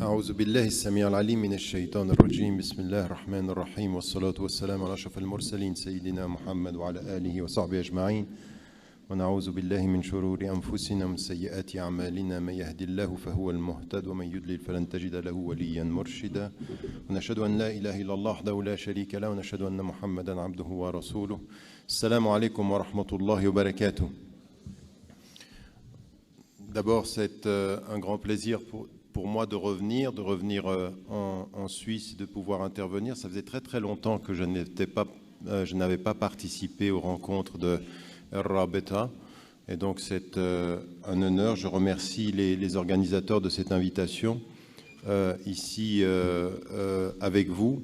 أعوذ بالله السميع العليم من الشيطان الرجيم بسم الله الرحمن الرحيم والصلاة والسلام على أشرف المرسلين سيدنا محمد وعلى آله وصحبه أجمعين ونعوذ بالله من شرور أنفسنا ومن سيئات أعمالنا من يهدي الله فهو المهتد ومن يضلل فلن تجد له وليا مرشدا ونشهد أن لا إله إلا الله وحده لا شريك له ونشهد أن محمدا عبده ورسوله السلام عليكم ورحمة الله وبركاته. D'abord, c'est un grand plaisir pour moi de revenir en Suisse, de pouvoir intervenir. Ça faisait très très longtemps que je n'avais pas participé aux rencontres de Rabeta. Et donc c'est un honneur. Je remercie les organisateurs de cette invitation ici avec vous.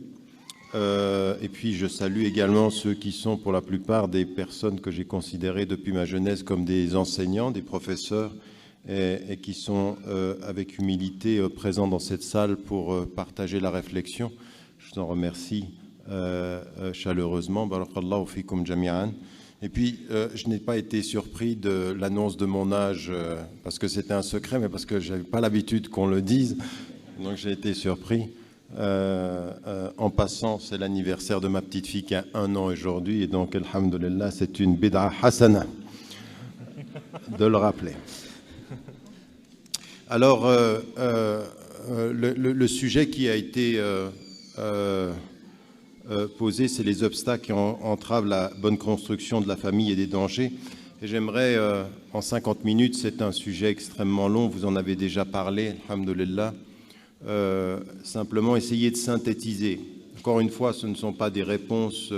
Et puis je salue également ceux qui sont pour la plupart des personnes que j'ai considérées depuis ma jeunesse comme des enseignants, des professeurs, et qui sont avec humilité présents dans cette salle pour partager la réflexion. Je vous en remercie chaleureusement. Barakallahu fikum jami'an. Et puis, je n'ai pas été surpris de l'annonce de mon âge parce que c'était un secret, mais parce que je n'avais pas l'habitude qu'on le dise. Donc j'ai été surpris. En passant, c'est l'anniversaire de ma petite fille qui a 1 an aujourd'hui. Et donc, alhamdulillah, c'est une bid'a hasana de le rappeler. Alors, le sujet qui a été posé, c'est les obstacles qui entravent la bonne construction de la famille et des dangers. Et j'aimerais, en 50 minutes, c'est un sujet extrêmement long, vous en avez déjà parlé, alhamdulillah, simplement essayer de synthétiser. Encore une fois, ce ne sont pas des réponses...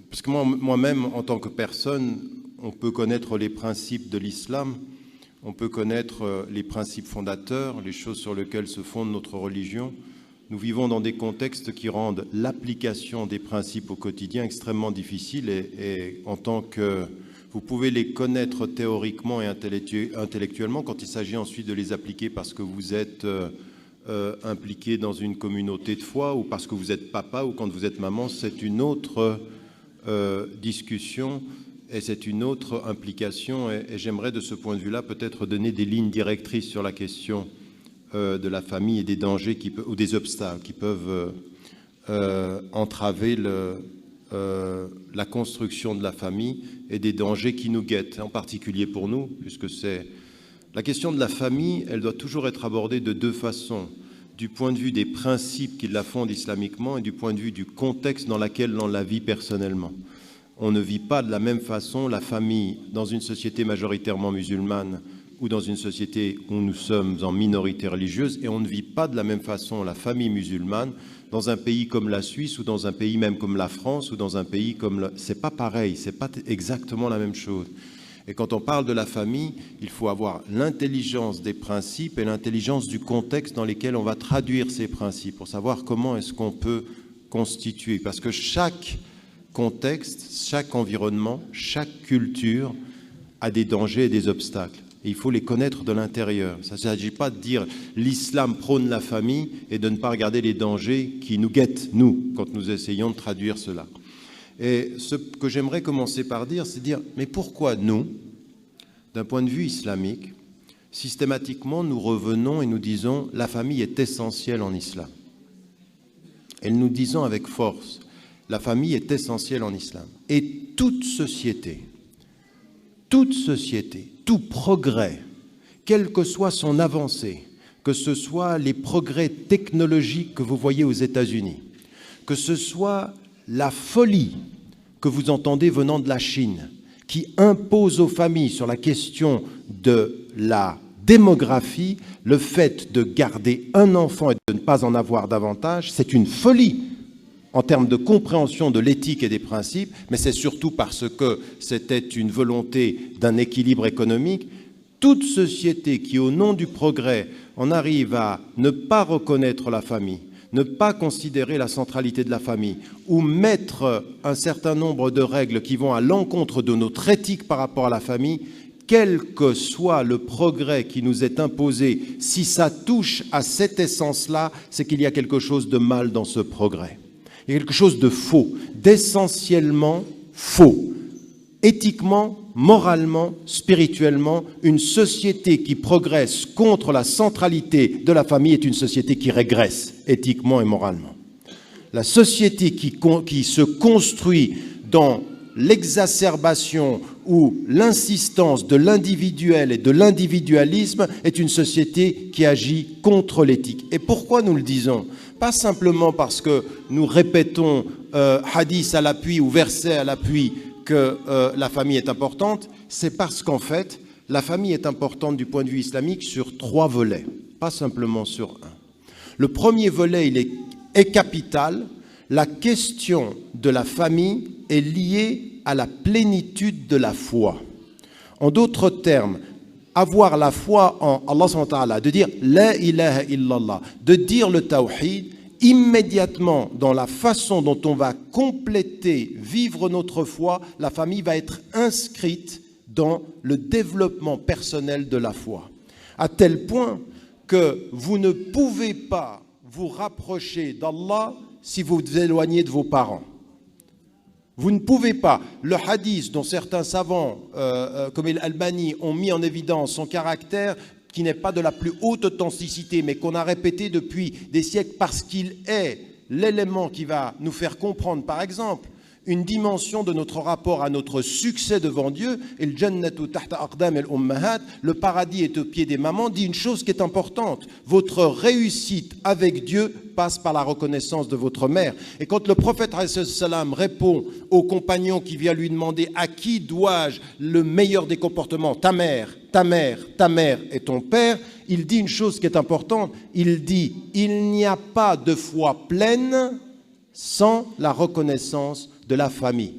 parce que moi-même, en tant que personne, on peut connaître les principes de l'islam, on peut connaître les principes fondateurs, les choses sur lesquelles se fonde notre religion. Nous vivons dans des contextes qui rendent l'application des principes au quotidien extrêmement difficile et en tant que... Vous pouvez les connaître théoriquement et intellectuellement quand il s'agit ensuite de les appliquer parce que vous êtes impliqué dans une communauté de foi ou parce que vous êtes papa ou quand vous êtes maman, c'est une autre discussion. Et c'est une autre implication, et j'aimerais de ce point de vue-là peut-être donner des lignes directrices sur la question de la famille et des dangers ou des obstacles qui peuvent entraver la construction de la famille et des dangers qui nous guettent, en particulier pour nous, puisque c'est la question de la famille, elle doit toujours être abordée de 2 façons, du point de vue des principes qui la fondent islamiquement et du point de vue du contexte dans lequel on la vit personnellement. On ne vit pas de la même façon la famille dans une société majoritairement musulmane ou dans une société où nous sommes en minorité religieuse, et on ne vit pas de la même façon la famille musulmane dans un pays comme la Suisse ou dans un pays même comme la France ou dans un pays comme... C'est pas pareil, c'est pas exactement la même chose. Et quand on parle de la famille, il faut avoir l'intelligence des principes et l'intelligence du contexte dans lequel on va traduire ces principes pour savoir comment est-ce qu'on peut constituer. Parce que chaque contexte, chaque environnement, chaque culture a des dangers et des obstacles. Et il faut les connaître de l'intérieur. Ça ne s'agit pas de dire l'islam prône la famille et de ne pas regarder les dangers qui nous guettent, nous, quand nous essayons de traduire cela. Et ce que j'aimerais commencer par dire, c'est dire, mais pourquoi nous, d'un point de vue islamique, systématiquement nous revenons et nous disons la famille est essentielle en islam. Et nous disons avec force, la famille est essentielle en islam. Et toute société, tout progrès, quelle que soit son avancée, que ce soit les progrès technologiques que vous voyez aux États-Unis, que ce soit la folie que vous entendez venant de la Chine, qui impose aux familles sur la question de la démographie, le fait de garder un enfant et de ne pas en avoir davantage, c'est une folie en termes de compréhension de l'éthique et des principes, mais c'est surtout parce que c'était une volonté d'un équilibre économique. Toute société qui, au nom du progrès, en arrive à ne pas reconnaître la famille, ne pas considérer la centralité de la famille, ou mettre un certain nombre de règles qui vont à l'encontre de notre éthique par rapport à la famille, quel que soit le progrès qui nous est imposé, si ça touche à cette essence-là, c'est qu'il y a quelque chose de mal dans ce progrès. Il y a quelque chose de faux, d'essentiellement faux, éthiquement moralement, spirituellement, une société qui progresse contre la centralité de la famille est une société qui régresse éthiquement et moralement. La société qui se construit dans l'exacerbation ou l'insistance de l'individuel et de l'individualisme est une société qui agit contre l'éthique. Et pourquoi nous le disons ? Pas simplement parce que nous répétons hadith à l'appui ou verset à l'appui que la famille est importante, c'est parce qu'en fait, la famille est importante du point de vue islamique sur 3 volets, pas simplement sur un. Le premier volet, il est capital. La question de la famille est liée à la plénitude de la foi. En d'autres termes, avoir la foi en Allah subhanahu wa ta'ala, de dire la ilaha illallah, de dire le tawhid, immédiatement dans la façon dont on va compléter, vivre notre foi, la famille va être inscrite dans le développement personnel de la foi. À tel point que vous ne pouvez pas vous rapprocher d'Allah si vous vous éloignez de vos parents. Vous ne pouvez pas. Le hadith dont certains savants, comme Al-Albani, ont mis en évidence son caractère qui n'est pas de la plus haute authenticité, mais qu'on a répété depuis des siècles parce qu'il est l'élément qui va nous faire comprendre, par exemple, une dimension de notre rapport à notre succès devant Dieu. Et le jannatu tahta aqdam al-ummahat, le paradis est au pied des mamans, dit une chose qui est importante. Votre réussite avec Dieu passe par la reconnaissance de votre mère. Et quand le prophète salam répond au compagnon qui vient lui demander à qui dois-je le meilleur des comportements, ta mère, ta mère, ta mère et ton père, il dit une chose qui est importante. Il dit, il n'y a pas de foi pleine sans la reconnaissance de la famille.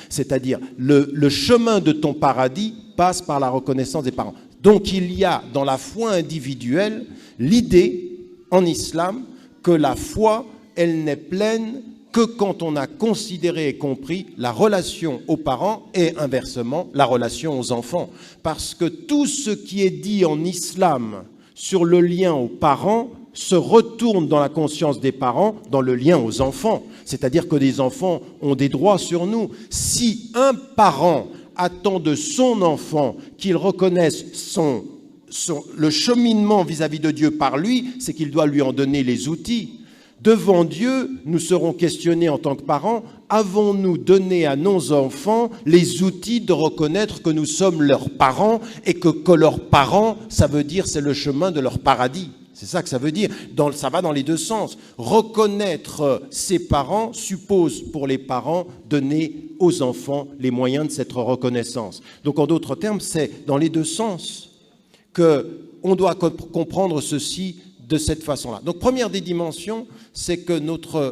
C'est-à-dire, le chemin de ton paradis passe par la reconnaissance des parents. Donc il y a dans la foi individuelle l'idée en islam que la foi, elle n'est pleine que quand on a considéré et compris la relation aux parents et inversement la relation aux enfants. Parce que tout ce qui est dit en islam sur le lien aux parents se retourne dans la conscience des parents, dans le lien aux enfants. C'est-à-dire que les enfants ont des droits sur nous. Si un parent attend de son enfant qu'il reconnaisse le cheminement vis-à-vis de Dieu par lui, c'est qu'il doit lui en donner les outils. Devant Dieu, nous serons questionnés en tant que parents, avons-nous donné à nos enfants les outils de reconnaître que nous sommes leurs parents et que leurs parents, ça veut dire c'est le chemin de leur paradis. C'est ça que ça veut dire. Ça va dans les deux sens. Reconnaître ses parents suppose pour les parents donner aux enfants les moyens de cette reconnaissance. Donc en d'autres termes, c'est dans les deux sens qu'on doit comprendre ceci de cette façon-là. Donc première des dimensions, c'est que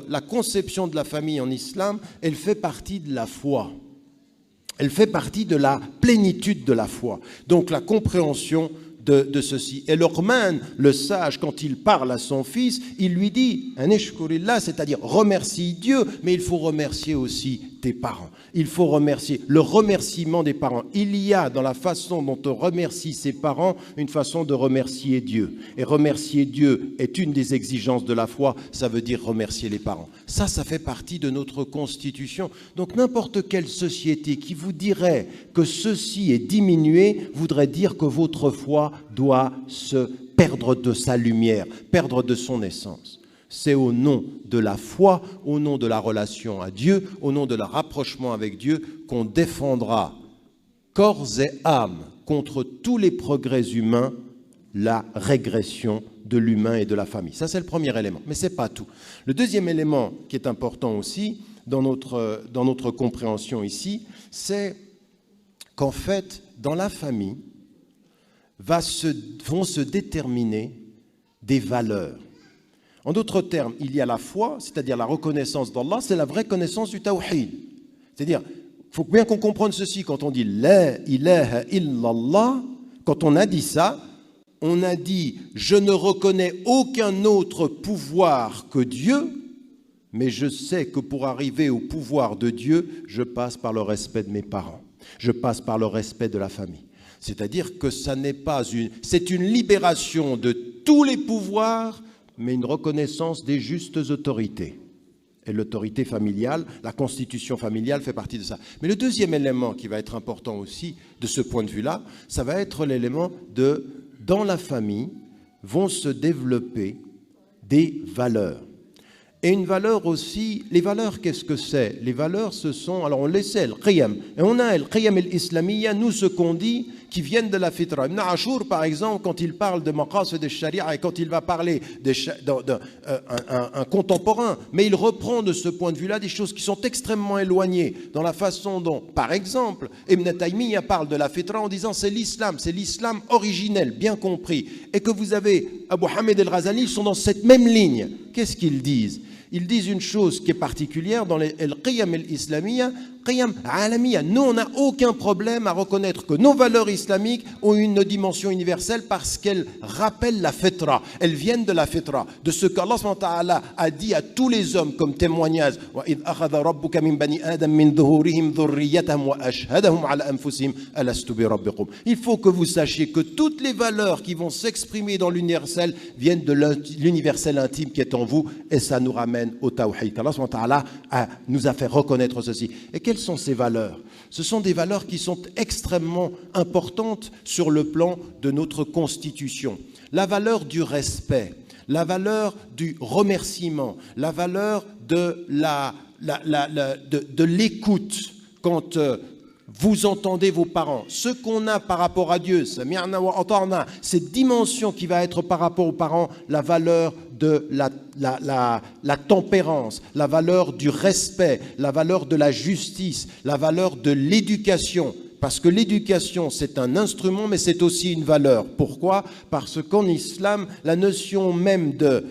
la conception de la famille en islam, elle fait partie de la foi. Elle fait partie de la plénitude de la foi. Donc la compréhension de ceci. Et Luqman, le sage, quand il parle à son fils, il lui dit, c'est-à-dire remercie Dieu, mais il faut remercier aussi tes parents. Il faut remercier, le remerciement des parents. Il y a dans la façon dont on remercie ses parents une façon de remercier Dieu. Et remercier Dieu est une des exigences de la foi, ça veut dire remercier les parents. Ça fait partie de notre constitution. Donc n'importe quelle société qui vous dirait que ceci est diminué, voudrait dire que votre foi doit se perdre de sa lumière, perdre de son essence. C'est au nom de la foi, au nom de la relation à Dieu, au nom de le rapprochement avec Dieu qu'on défendra corps et âme contre tous les progrès humains, la régression de l'humain et de la famille. Ça, c'est le premier élément, mais ce n'est pas tout. Le deuxième élément qui est important aussi dans notre compréhension ici, c'est qu'en fait, dans la famille, vont se déterminer des valeurs. En d'autres termes, il y a la foi, c'est-à-dire la reconnaissance d'Allah, c'est la vraie connaissance du tawhid. C'est-à-dire, il faut bien qu'on comprenne ceci, quand on dit « La ilaha illallah », quand on a dit ça, on a dit « Je ne reconnais aucun autre pouvoir que Dieu, mais je sais que pour arriver au pouvoir de Dieu, je passe par le respect de mes parents, je passe par le respect de la famille. » C'est-à-dire que c'est une libération de tous les pouvoirs, mais une reconnaissance des justes autorités. Et l'autorité familiale, la constitution familiale fait partie de ça. Mais le deuxième élément qui va être important aussi, de ce point de vue-là, ça va être l'élément de, dans la famille, vont se développer des valeurs. Et une valeur aussi, les valeurs, qu'est-ce que c'est? Les valeurs, ce sont, alors on les sait, le qiyam. Et on a le qiyam al-islamiyya, nous, ce qu'on dit, qui viennent de la fitra. Ibn Ashur, par exemple, quand il parle de maqasid al-sharia et quand il va parler d'un contemporain, mais il reprend de ce point de vue-là des choses qui sont extrêmement éloignées dans la façon dont, par exemple, Ibn Taymiyyah parle de la fitra en disant c'est l'islam originel, bien compris. Et que vous avez Abu Hamid al-Ghazali, ils sont dans cette même ligne. Qu'est-ce qu'ils disent? Ils disent une chose qui est particulière dans le qiyam al-islamiyya, qiyam alamiyya. Nous, on n'a aucun problème à reconnaître que nos valeurs islamiques ont une dimension universelle parce qu'elles rappellent la fitra. Elles viennent de la fitra, de ce qu'Allah subhanahu wa ta'ala a dit à tous les hommes comme témoignage. وَإِذْ أَخَذَ رَبُّكَ مِنْ بَنِي آدَمَ مِنْ ظُهُورِهِمْ ذُرِّيَّتَهُمْ وَأَشْهَدَهُمْ عَلَى أَنفُسِهِمْ أَلَسْتُ بِرَبِّكُمْ. Il faut que vous sachiez que toutes les valeurs qui vont s'exprimer dans l'universel viennent de l'universel intime qui est en vous, et ça nous ramène au tawhid. Allah subhanahu wa ta'ala nous a fait reconnaître ceci. Et quelles sont ces valeurs? Ce sont des valeurs qui sont extrêmement importantes sur le plan de notre constitution. La valeur du respect, la valeur du remerciement, la valeur de l'écoute quand vous entendez vos parents, ce qu'on a par rapport à Dieu, cette dimension qui va être par rapport aux parents, la valeur de la tempérance, la valeur du respect, la valeur de la justice, la valeur de l'éducation. Parce que l'éducation, c'est un instrument, mais c'est aussi une valeur. Pourquoi? Parce qu'en islam, la notion même de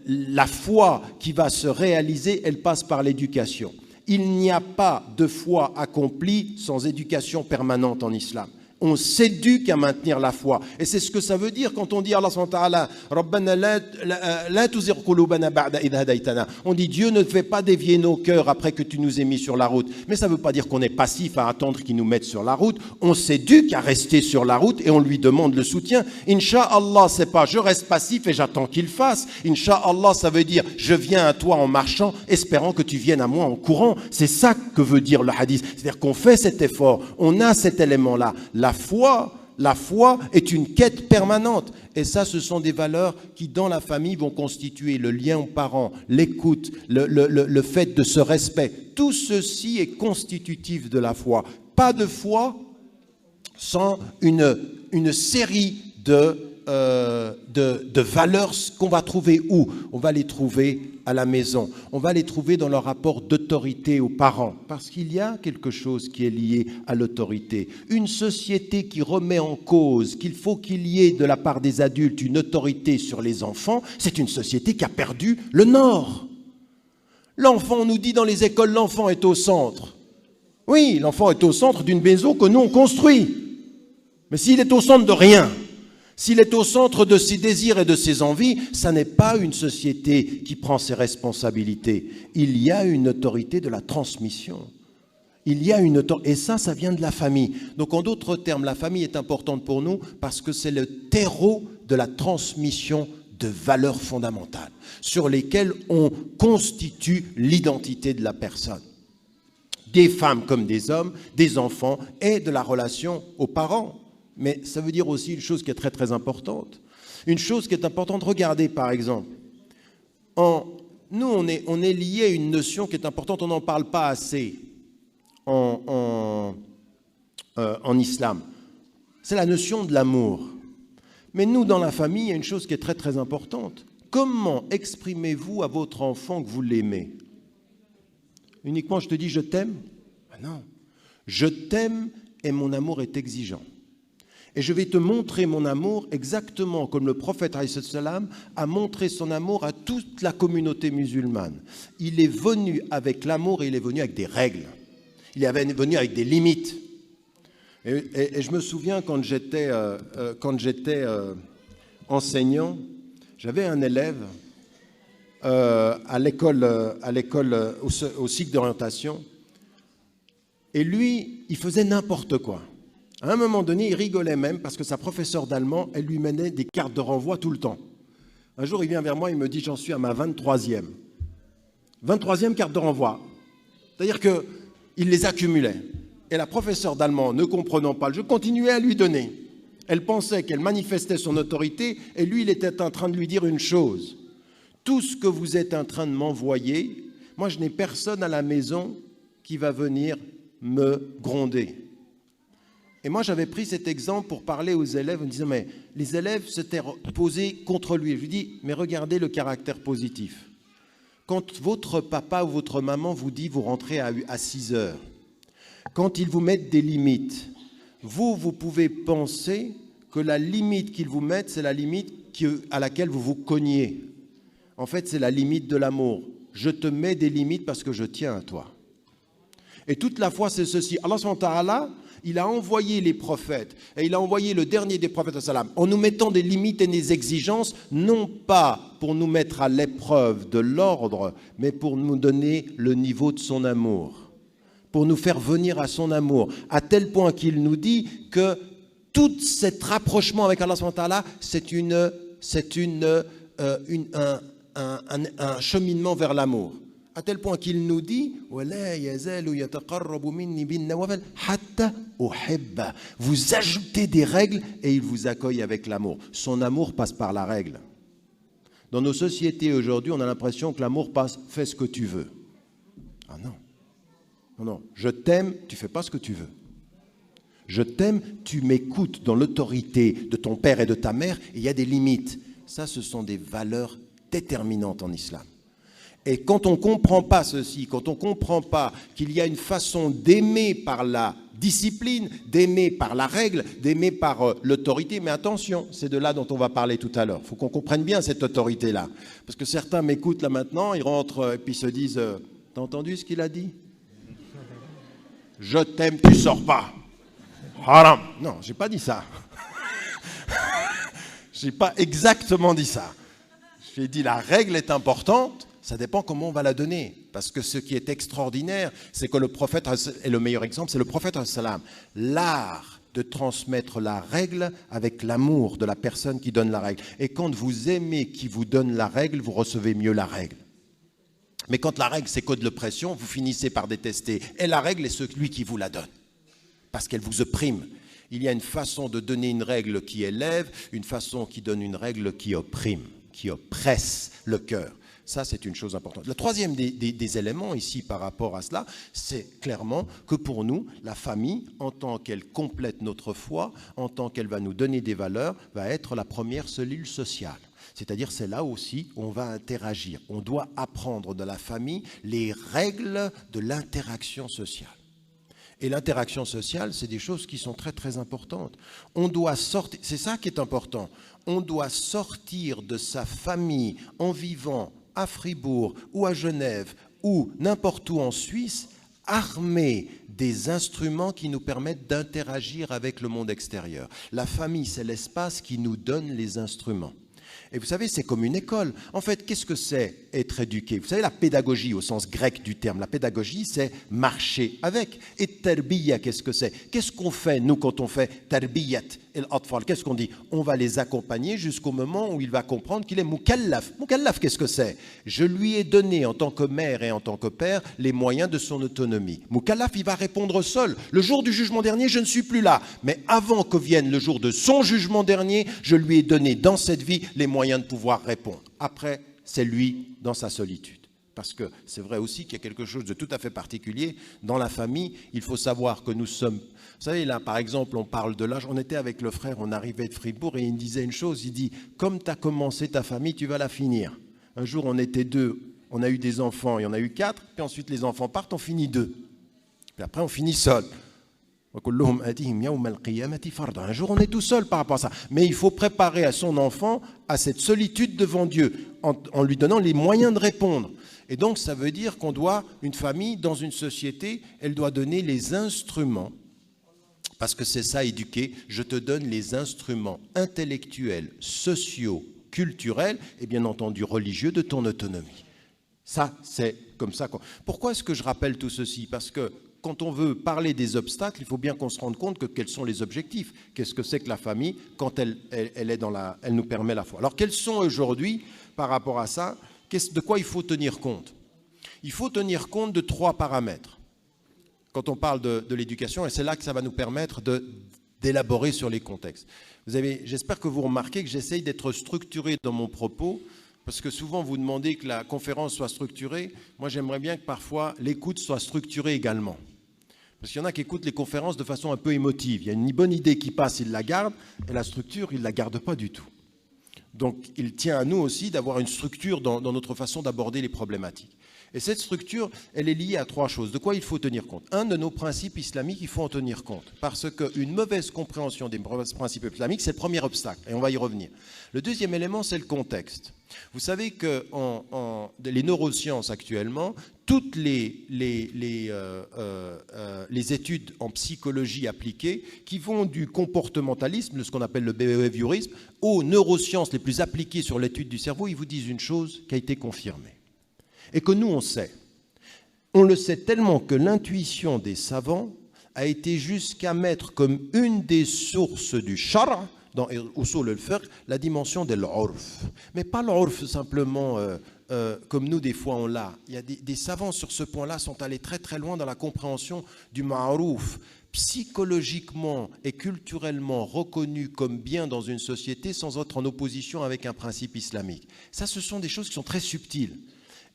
la foi qui va se réaliser, elle passe par l'éducation. Il n'y a pas de foi accomplie sans éducation permanente en islam. On s'éduque à maintenir la foi. Et c'est ce que ça veut dire quand on dit Allah subhanahu wa ta'ala Rabbana la tuzigh qulubana ba'da idh hadaytana. On dit Dieu ne fait pas dévier nos cœurs après que tu nous aies mis sur la route. Mais ça ne veut pas dire qu'on est passif à attendre qu'il nous mette sur la route. On s'éduque à rester sur la route et on lui demande le soutien. Inch'Allah, c'est pas je reste passif et j'attends qu'il fasse. Inch'Allah, ça veut dire je viens à toi en marchant, espérant que tu viennes à moi en courant. C'est ça que veut dire le hadith. C'est-à-dire qu'on fait cet effort, on a cet élément-là. La foi est une quête permanente. Et ça, ce sont des valeurs qui, dans la famille, vont constituer le lien aux parents, l'écoute, le fait de ce respect. Tout ceci est constitutif de la foi. Pas de foi sans une série de valeurs qu'on va trouver où? On va les trouver à la maison. On va les trouver dans leur rapport d'autorité aux parents. Parce qu'il y a quelque chose qui est lié à l'autorité. Une société qui remet en cause qu'il faut qu'il y ait de la part des adultes une autorité sur les enfants, c'est une société qui a perdu le nord. L'enfant, on nous dit dans les écoles, l'enfant est au centre. Oui, l'enfant est au centre d'une maison que nous on construit. Mais s'il est au centre de rien, s'il est au centre de ses désirs et de ses envies, ça n'est pas une société qui prend ses responsabilités. Il y a une autorité de la transmission. Il y a une autorité, et ça vient de la famille. Donc en d'autres termes, la famille est importante pour nous parce que c'est le terreau de la transmission de valeurs fondamentales sur lesquelles on constitue l'identité de la personne. Des femmes comme des hommes, des enfants et de la relation aux parents. Mais ça veut dire aussi une chose qui est très très importante. Une chose qui est importante, regardez par exemple, nous on est lié à une notion qui est importante, on n'en parle pas assez en islam. C'est la notion de l'amour. Mais nous dans la famille, il y a une chose qui est très très importante. Comment exprimez-vous à votre enfant que vous l'aimez? Uniquement je te dis je t'aime? Ben non. Je t'aime et mon amour est exigeant. Et je vais te montrer mon amour exactement comme le prophète a montré son amour à toute la communauté musulmane. Il est venu avec l'amour et il est venu avec des règles. Il est venu avec des limites. Et je me souviens quand j'étais enseignant, j'avais un élève à l'école au cycle d'orientation. Et lui, il faisait n'importe quoi. À un moment donné, il rigolait même parce que sa professeure d'allemand, elle lui menait des cartes de renvoi tout le temps. Un jour, il vient vers moi, il me dit « J'en suis à ma 23e. » 23e carte de renvoi. C'est-à-dire qu'il les accumulait. Et la professeure d'allemand, ne comprenant pas le jeu, continuait à lui donner. Elle pensait qu'elle manifestait son autorité et lui, il était en train de lui dire une chose. Tout ce que vous êtes en train de m'envoyer, moi, je n'ai personne à la maison qui va venir me gronder. Et moi, j'avais pris cet exemple pour parler aux élèves en disant, mais les élèves s'étaient posés contre lui. Je lui dis, mais regardez le caractère positif. Quand votre papa ou votre maman vous dit, vous rentrez à 6 heures, quand ils vous mettent des limites, vous pouvez penser que la limite qu'ils vous mettent, c'est la limite à laquelle vous vous cognez. En fait, c'est la limite de l'amour. Je te mets des limites parce que je tiens à toi. Et toute la foi, c'est ceci. Allah subhanahu wa ta'ala, il a envoyé les prophètes, et il a envoyé le dernier des prophètes, en nous mettant des limites et des exigences, non pas pour nous mettre à l'épreuve de l'ordre, mais pour nous donner le niveau de son amour, pour nous faire venir à son amour, à tel point qu'il nous dit que tout cet rapprochement avec Allah subhanahu wa ta'ala, c'est un cheminement vers l'amour. À tel point qu'il nous dit vous ajoutez des règles et il vous accueille avec l'amour. Son amour passe par la règle. Dans nos sociétés aujourd'hui, on a l'impression que l'amour passe fais ce que tu veux. Ah non. Non, je t'aime, tu fais pas ce que tu veux. Je t'aime, tu m'écoutes dans l'autorité de ton père et de ta mère, et il y a des limites. Ça, ce sont des valeurs déterminantes en islam. Et quand on ne comprend pas ceci, quand on ne comprend pas qu'il y a une façon d'aimer par la discipline, d'aimer par la règle, d'aimer par l'autorité, mais attention, c'est de là dont on va parler tout à l'heure. Il faut qu'on comprenne bien cette autorité-là. Parce que certains m'écoutent là maintenant, ils rentrent et puis se disent « T'as entendu ce qu'il a dit ? Je t'aime, tu sors pas. Haram. » Non, je n'ai pas dit ça. Je n'ai pas exactement dit ça. J'ai dit la règle est importante. Ça dépend comment on va la donner. Parce que ce qui est extraordinaire, c'est que le prophète, et le meilleur exemple, c'est le prophète, l'art de transmettre la règle avec l'amour de la personne qui donne la règle. Et quand vous aimez qui vous donne la règle, vous recevez mieux la règle. Mais quand la règle, c'est que de l'oppression, vous finissez par détester. Et la règle est celui qui vous la donne. Parce qu'elle vous opprime. Il y a une façon de donner une règle qui élève, une façon qui donne une règle qui opprime, qui oppresse le cœur. Ça, c'est une chose importante. Le troisième des éléments ici par rapport à cela, c'est clairement que pour nous, la famille, en tant qu'elle complète notre foi, en tant qu'elle va nous donner des valeurs, va être la première cellule sociale. C'est-à-dire, c'est là aussi où on va interagir. On doit apprendre de la famille les règles de l'interaction sociale. Et l'interaction sociale, c'est des choses qui sont très, très importantes. On doit sortir, c'est ça qui est important, on doit sortir de sa famille en vivant à Fribourg ou à Genève ou n'importe où en Suisse, armé des instruments qui nous permettent d'interagir avec le monde extérieur. La famille, c'est l'espace qui nous donne les instruments. Et vous savez, c'est comme une école. En fait, qu'est-ce que c'est être éduqué ? Vous savez, la pédagogie, au sens grec du terme, la pédagogie, c'est marcher avec. Et tarbiya, qu'est-ce que c'est ? Qu'est-ce qu'on fait, nous, quand on fait tarbiyat et l'atfal ? Qu'est-ce qu'on dit ? On va les accompagner jusqu'au moment où il va comprendre qu'il est mukallaf. Mukallaf, qu'est-ce que c'est ? Je lui ai donné, en tant que mère et en tant que père, les moyens de son autonomie. Mukallaf, il va répondre seul. Le jour du jugement dernier, je ne suis plus là. Mais avant que vienne le jour de son jugement dernier, je lui ai donné dans cette vie les moyens de pouvoir répondre. Après, c'est lui dans sa solitude. Parce que c'est vrai aussi qu'il y a quelque chose de tout à fait particulier. Dans la famille, il faut savoir que nous sommes... Vous savez, là, par exemple, on parle de l'âge. On était avec le frère, on arrivait de Fribourg et il me disait une chose. Il dit, comme tu as commencé ta famille, tu vas la finir. Un jour, on était 2. On a eu des enfants, il y en a eu 4. Puis ensuite, les enfants partent, on finit 2. Puis après, on finit seul. Un jour, on est tout seul par rapport à ça. Mais il faut préparer à son enfant à cette solitude devant Dieu en lui donnant les moyens de répondre. Et donc, ça veut dire qu'on doit, une famille, dans une société, elle doit donner les instruments, parce que c'est ça, éduquer. Je te donne les instruments intellectuels, sociaux, culturels et bien entendu religieux de ton autonomie. Ça, c'est comme ça. Pourquoi est-ce que je rappelle tout ceci ? Parce que quand on veut parler des obstacles, il faut bien qu'on se rende compte que quels sont les objectifs. Qu'est-ce que c'est que la famille quand elle nous permet la foi. Alors, quels sont aujourd'hui, par rapport à ça, de quoi il faut tenir compte ? Il faut tenir compte de 3 paramètres quand on parle de l'éducation, et c'est là que ça va nous permettre d'élaborer sur les contextes. J'espère que vous remarquez que j'essaye d'être structuré dans mon propos, parce que souvent vous demandez que la conférence soit structurée. Moi, j'aimerais bien que parfois l'écoute soit structurée également. Parce qu'il y en a qui écoutent les conférences de façon un peu émotive. Il y a une bonne idée qui passe, ils la gardent, et la structure, ils ne la gardent pas du tout. Donc, il tient à nous aussi d'avoir une structure dans notre façon d'aborder les problématiques. Et cette structure, elle est liée à 3 choses. De quoi il faut tenir compte? Un de nos principes islamiques, il faut en tenir compte. Parce qu'une mauvaise compréhension des principes islamiques, c'est le premier obstacle. Et on va y revenir. Le deuxième élément, c'est le contexte. Vous savez que les neurosciences actuellement, toutes les études en psychologie appliquée qui vont du comportementalisme, ce qu'on appelle le behaviorisme, aux neurosciences les plus appliquées sur l'étude du cerveau, ils vous disent une chose qui a été confirmée. Et que nous, on sait. On le sait tellement que l'intuition des savants a été jusqu'à mettre comme une des sources du shara, dans Usul al-Fiqh, la dimension de l'urf. Mais pas l'urf simplement comme nous, des fois, on l'a. Il y a des savants sur ce point-là sont allés très très loin dans la compréhension du ma'rouf, psychologiquement et culturellement reconnu comme bien dans une société sans être en opposition avec un principe islamique. Ça, ce sont des choses qui sont très subtiles.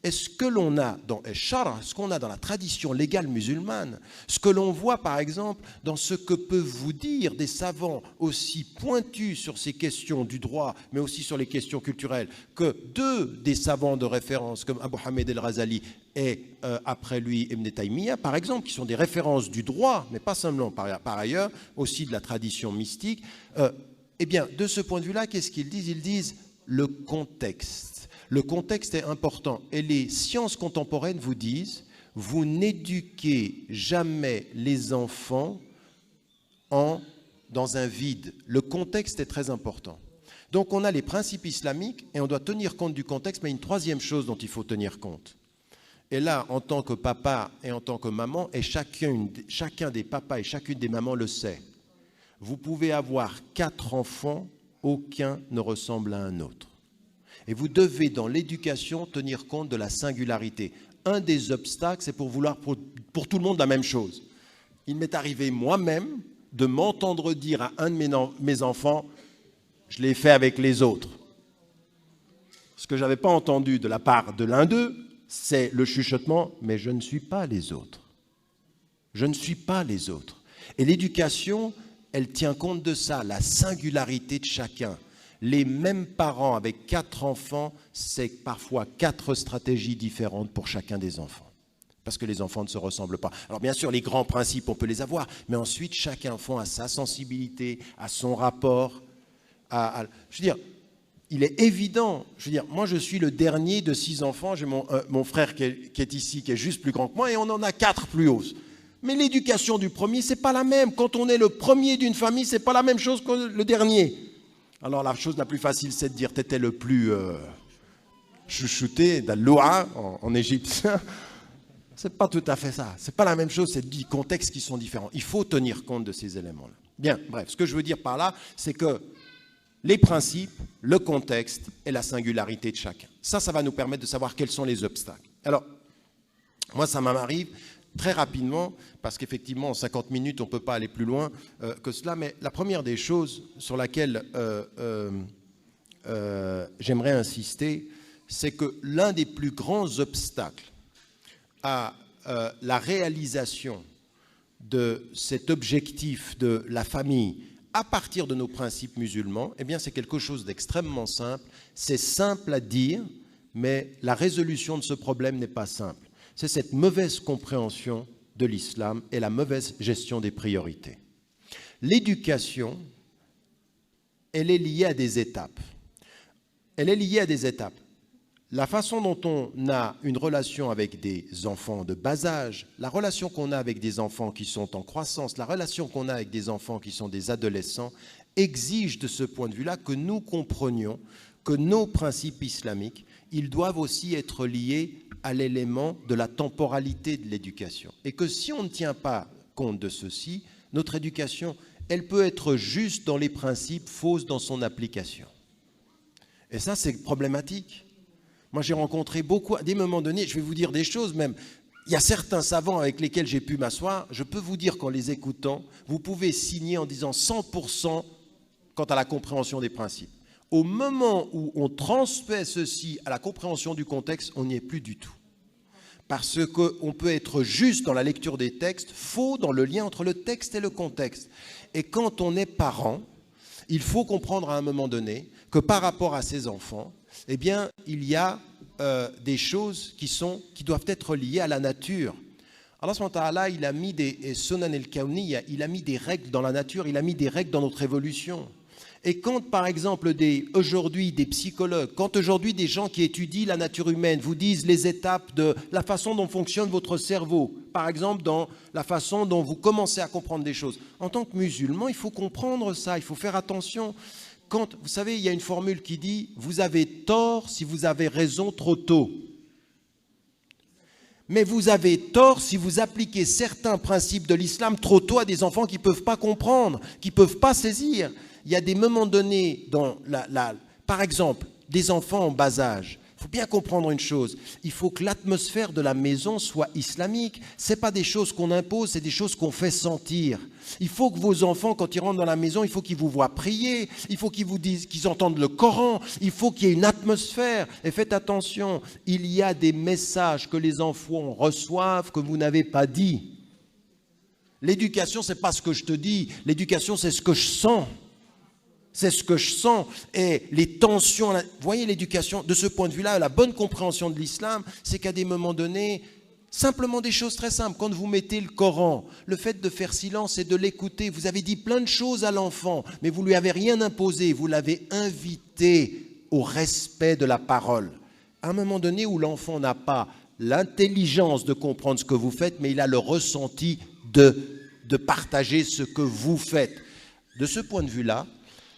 Et ce que l'on a dans Eshara, ce qu'on a dans la tradition légale musulmane, ce que l'on voit par exemple dans ce que peuvent vous dire des savants aussi pointus sur ces questions du droit, mais aussi sur les questions culturelles, que 2 des savants de référence comme Abu Hamid el-Razali et après lui Ibn Taymiyyah, par exemple, qui sont des références du droit, mais pas seulement par ailleurs, aussi de la tradition mystique, eh bien, de ce point de vue-là, qu'est-ce qu'ils disent? Ils disent le contexte. Le contexte est important. Et les sciences contemporaines vous disent, vous n'éduquez jamais les enfants dans un vide. Le contexte est très important. Donc on a les principes islamiques et on doit tenir compte du contexte, mais une 3e chose dont il faut tenir compte. Et là, en tant que papa et en tant que maman, et chacun des papas et chacune des mamans le sait, vous pouvez avoir 4 enfants, aucun ne ressemble à un autre. Et vous devez, dans l'éducation, tenir compte de la singularité. Un des obstacles, c'est pour vouloir pour tout le monde la même chose. Il m'est arrivé moi-même de m'entendre dire à un de mes enfants, je l'ai fait avec les autres. Ce que je n'avais pas entendu de la part de l'un d'eux, c'est le chuchotement, mais je ne suis pas les autres. Je ne suis pas les autres. Et l'éducation, elle tient compte de ça, la singularité de chacun. Les mêmes parents avec 4 enfants, c'est parfois 4 stratégies différentes pour chacun des enfants. Parce que les enfants ne se ressemblent pas. Alors bien sûr, les grands principes, on peut les avoir, mais ensuite, chaque enfant a sa sensibilité, a son rapport. Je veux dire, il est évident, moi je suis le dernier de 6 enfants, j'ai mon frère qui est ici, qui est juste plus grand que moi, et on en a 4 plus hauts. Mais l'éducation du premier, c'est pas la même. Quand on est le premier d'une famille, c'est pas la même chose que le dernier. Alors la chose la plus facile, c'est de dire t'étais le plus chouchouté, d'Al-Loua en égyptien. C'est pas tout à fait ça. C'est pas la même chose, c'est des contextes qui sont différents. Il faut tenir compte de ces éléments-là. Bien, bref, ce que je veux dire par là, c'est que les principes, le contexte et la singularité de chacun. Ça va nous permettre de savoir quels sont les obstacles. Alors, moi, ça m'arrive très rapidement, parce qu'effectivement, en 50 minutes, on ne peut pas aller plus loin que cela, mais la première des choses sur laquelle j'aimerais insister, c'est que l'un des plus grands obstacles à la réalisation de cet objectif de la famille à partir de nos principes musulmans, eh bien, c'est quelque chose d'extrêmement simple. C'est simple à dire, mais la résolution de ce problème n'est pas simple. C'est cette mauvaise compréhension de l'islam et la mauvaise gestion des priorités. L'éducation, elle est liée à des étapes. Elle est liée à des étapes. La façon dont on a une relation avec des enfants de bas âge, la relation qu'on a avec des enfants qui sont en croissance, la relation qu'on a avec des enfants qui sont des adolescents, exige de ce point de vue-là que nous comprenions que nos principes islamiques, ils doivent aussi être liés à l'élément de la temporalité de l'éducation. Et que si on ne tient pas compte de ceci, notre éducation, elle peut être juste dans les principes, fausse dans son application. Et ça, c'est problématique. Moi, j'ai rencontré beaucoup, à des moments donnés, je vais vous dire des choses même. Il y a certains savants avec lesquels j'ai pu m'asseoir, je peux vous dire qu'en les écoutant, vous pouvez signer en disant 100% quant à la compréhension des principes. Au moment où on transmet ceci à la compréhension du contexte, on n'y est plus du tout. Parce qu'on peut être juste dans la lecture des textes, faux dans le lien entre le texte et le contexte. Et quand on est parent, il faut comprendre à un moment donné que par rapport à ses enfants, eh bien, il y a des choses qui doivent être liées à la nature. Allah subhanahu wa ta'ala, il a mis des sunan al-kawniya, il a mis des règles dans la nature, il a mis des règles dans notre évolution. Et quand, par exemple, aujourd'hui, des psychologues, quand aujourd'hui des gens qui étudient la nature humaine vous disent les étapes de la façon dont fonctionne votre cerveau, par exemple, dans la façon dont vous commencez à comprendre des choses, en tant que musulman, il faut comprendre ça, il faut faire attention. Quand, vous savez, il y a une formule qui dit « vous avez tort si vous avez raison trop tôt ». Mais vous avez tort si vous appliquez certains principes de l'islam trop tôt à des enfants qui ne peuvent pas comprendre, qui ne peuvent pas saisir. Il y a des moments donnés, par exemple, des enfants en bas âge. Il faut bien comprendre une chose, il faut que l'atmosphère de la maison soit islamique. Ce n'est pas des choses qu'on impose, c'est des choses qu'on fait sentir. Il faut que vos enfants, quand ils rentrent dans la maison, il faut qu'ils vous voient prier, il faut qu'ils vous disent, qu'ils entendent le Coran, il faut qu'il y ait une atmosphère. Et faites attention, il y a des messages que les enfants reçoivent que vous n'avez pas dit. L'éducation, ce n'est pas ce que je te dis, l'éducation, c'est ce que je sens. C'est ce que je sens. Et les tensions, vous voyez l'éducation, de ce point de vue-là, la bonne compréhension de l'islam, c'est qu'à des moments donnés, simplement des choses très simples. Quand vous mettez le Coran, le fait de faire silence et de l'écouter, vous avez dit plein de choses à l'enfant, mais vous ne lui avez rien imposé, vous l'avez invité au respect de la parole. À un moment donné où l'enfant n'a pas l'intelligence de comprendre ce que vous faites, mais il a le ressenti de partager ce que vous faites. De ce point de vue-là,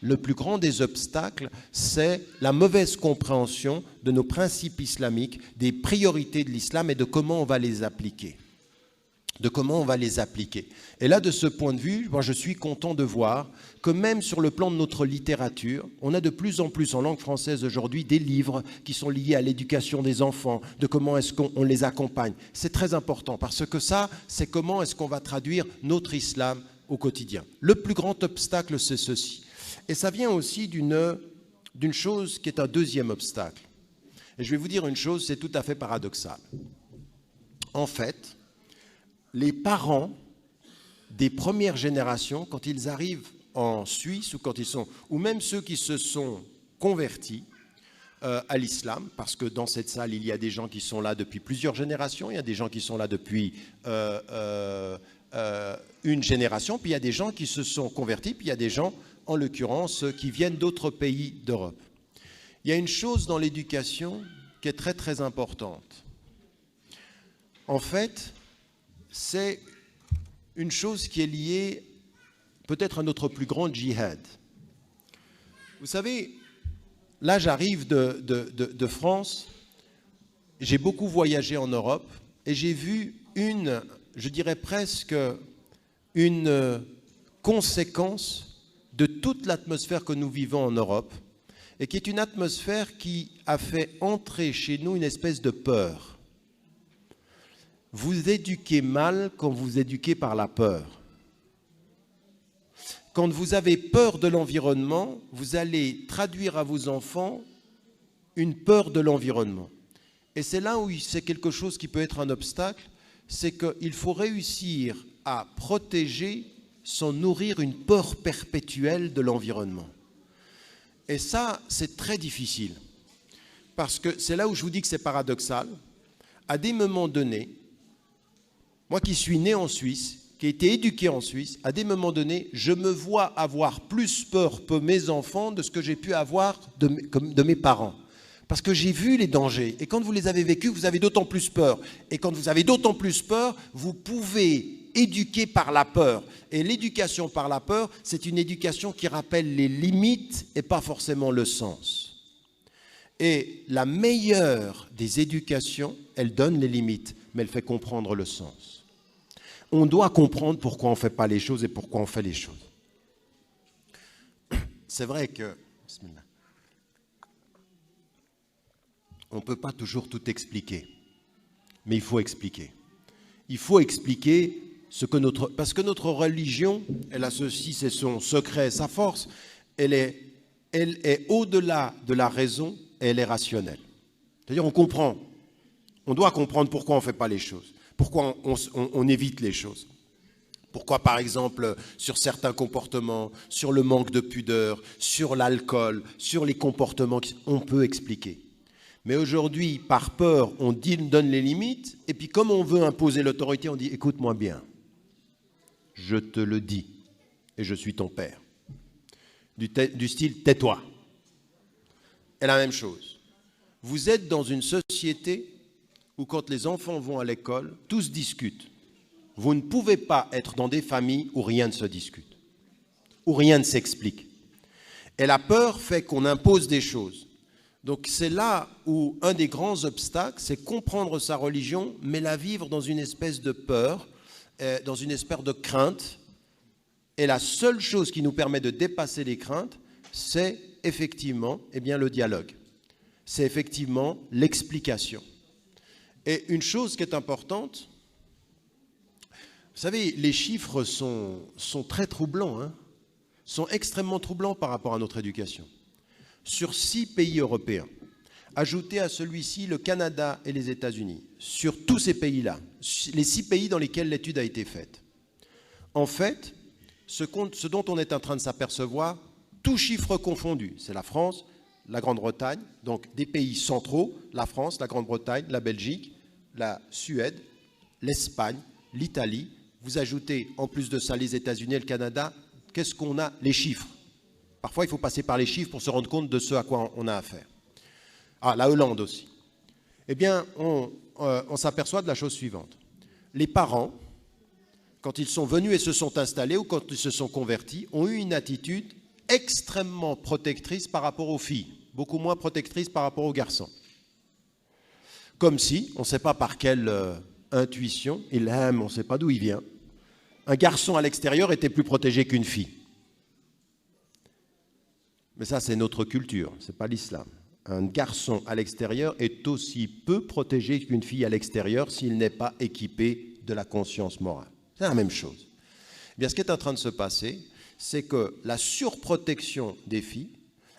le plus grand des obstacles, c'est la mauvaise compréhension de nos principes islamiques, des priorités de l'islam et de comment on va les appliquer. Et là, de ce point de vue, moi, je suis content de voir que même sur le plan de notre littérature, on a de plus en plus en langue française aujourd'hui des livres qui sont liés à l'éducation des enfants, de comment est-ce qu'on les accompagne. C'est très important parce que ça, c'est comment est-ce qu'on va traduire notre islam au quotidien. Le plus grand obstacle, c'est ceci. Et ça vient aussi d'une chose qui est un deuxième obstacle. Et je vais vous dire une chose, c'est tout à fait paradoxal. En fait, les parents des premières générations, quand ils arrivent en Suisse ou même ceux qui se sont convertis à l'islam, parce que dans cette salle, il y a des gens qui sont là depuis plusieurs générations, il y a des gens qui sont là depuis une génération, puis il y a des gens qui se sont convertis, puis il y a des gens, en l'occurrence, qui viennent d'autres pays d'Europe. Il y a une chose dans l'éducation qui est très très importante. En fait, c'est une chose qui est liée peut-être à notre plus grand djihad. Vous savez, là j'arrive de France, j'ai beaucoup voyagé en Europe et j'ai vu je dirais presque une conséquence de toute l'atmosphère que nous vivons en Europe et qui est une atmosphère qui a fait entrer chez nous une espèce de peur. Vous éduquez mal quand vous éduquez par la peur. Quand vous avez peur de l'environnement, vous allez traduire à vos enfants une peur de l'environnement. Et c'est là où c'est quelque chose qui peut être un obstacle, c'est qu'il faut réussir à protéger sans nourrir une peur perpétuelle de l'environnement. Et ça, c'est très difficile. Parce que c'est là où je vous dis que c'est paradoxal. À des moments donnés, moi qui suis né en Suisse, qui ai été éduqué en Suisse, à des moments donnés, je me vois avoir plus peur pour mes enfants de ce que j'ai pu avoir de mes parents. Parce que j'ai vu les dangers. Et quand vous les avez vécus, vous avez d'autant plus peur. Et quand vous avez d'autant plus peur, vous pouvez éduquer par la peur. Et l'éducation par la peur, c'est une éducation qui rappelle les limites et pas forcément le sens. Et la meilleure des éducations, elle donne les limites, mais elle fait comprendre le sens. On doit comprendre pourquoi on ne fait pas les choses et pourquoi on fait les choses. C'est vrai que... on ne peut pas toujours tout expliquer. Mais il faut expliquer. Il faut expliquer ce que parce que notre religion, elle a ceci, c'est son secret, sa force, elle est au-delà de la raison et elle est rationnelle. C'est-à-dire on comprend, on doit comprendre pourquoi on ne fait pas les choses, pourquoi on évite les choses. Pourquoi, par exemple, sur certains comportements, sur le manque de pudeur, sur l'alcool, sur les comportements, on peut expliquer. Mais aujourd'hui, par peur, on donne les limites, et puis comme on veut imposer l'autorité, on dit « écoute-moi bien, je te le dis, et je suis ton père ». Du style « tais-toi ». Et la même chose. Vous êtes dans une société où quand les enfants vont à l'école, tous discutent. Vous ne pouvez pas être dans des familles où rien ne se discute, où rien ne s'explique. Et la peur fait qu'on impose des choses. Donc c'est là où un des grands obstacles, c'est comprendre sa religion, mais la vivre dans une espèce de peur, dans une espèce de crainte. Et la seule chose qui nous permet de dépasser les craintes, c'est effectivement le dialogue. C'est effectivement l'explication. Et une chose qui est importante, vous savez, les chiffres sont très troublants, sont extrêmement troublants par rapport à notre éducation. Sur 6 pays européens, ajoutez à celui-ci le Canada et les États-Unis, sur tous ces pays-là, les 6 pays dans lesquels l'étude a été faite. En fait, ce dont on est en train de s'apercevoir, tous chiffres confondus, c'est la France, la Grande-Bretagne, donc des pays centraux, la France, la Grande-Bretagne, la Belgique, la Suède, l'Espagne, l'Italie. Vous ajoutez en plus de ça les États-Unis et le Canada, qu'est-ce qu'on a? Les chiffres. Parfois, il faut passer par les chiffres pour se rendre compte de ce à quoi on a affaire. Ah, la Hollande aussi. Eh bien, on s'aperçoit de la chose suivante. Les parents, quand ils sont venus et se sont installés ou quand ils se sont convertis, ont eu une attitude extrêmement protectrice par rapport aux filles, beaucoup moins protectrice par rapport aux garçons. Comme si, on ne sait pas par quelle intuition, il aime, on ne sait pas d'où il vient, un garçon à l'extérieur était plus protégé qu'une fille. Mais ça, c'est notre culture, ce n'est pas l'islam. Un garçon à l'extérieur est aussi peu protégé qu'une fille à l'extérieur s'il n'est pas équipé de la conscience morale. C'est la même chose. Eh bien, ce qui est en train de se passer, c'est que la surprotection des filles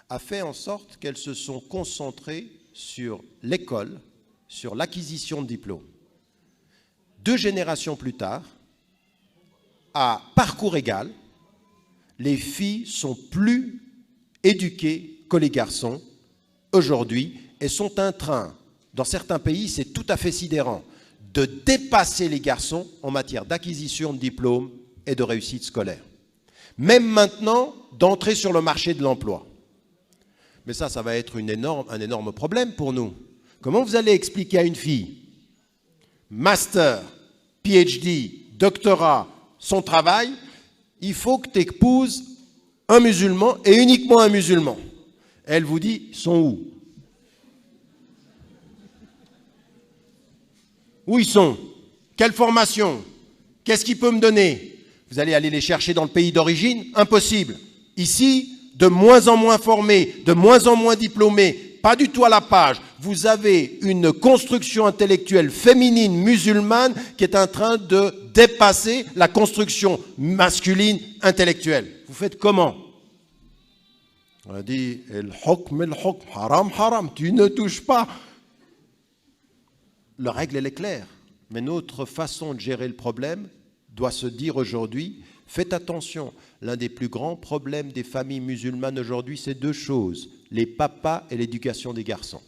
a fait en sorte qu'elles se sont concentrées sur l'école, sur l'acquisition de diplômes. 2 générations plus tard, à parcours égal, les filles sont plus éduquées que les garçons aujourd'hui et sont en train, dans certains pays, c'est tout à fait sidérant, de dépasser les garçons en matière d'acquisition de diplômes et de réussite scolaire. Même maintenant, d'entrer sur le marché de l'emploi. Mais ça va être un énorme problème pour nous. Comment vous allez expliquer à une fille, master, PhD, doctorat, son travail, il faut que tu épouses un musulman et uniquement un musulman. Elle vous dit, ils sont où? Où ils sont? Quelle formation? Qu'est-ce qu'il peut me donner? Vous allez aller les chercher dans le pays d'origine? Impossible. Ici, de moins en moins formés, de moins en moins diplômés, pas du tout à la page. Vous avez une construction intellectuelle féminine musulmane qui est en train de dépasser la construction masculine intellectuelle. Vous faites comment? On a dit, el hukm, haram, haram, tu ne touches pas. La règle, elle est claire. Mais notre façon de gérer le problème doit se dire aujourd'hui, faites attention, l'un des plus grands problèmes des familles musulmanes aujourd'hui, c'est 2 choses, les papas et l'éducation des garçons.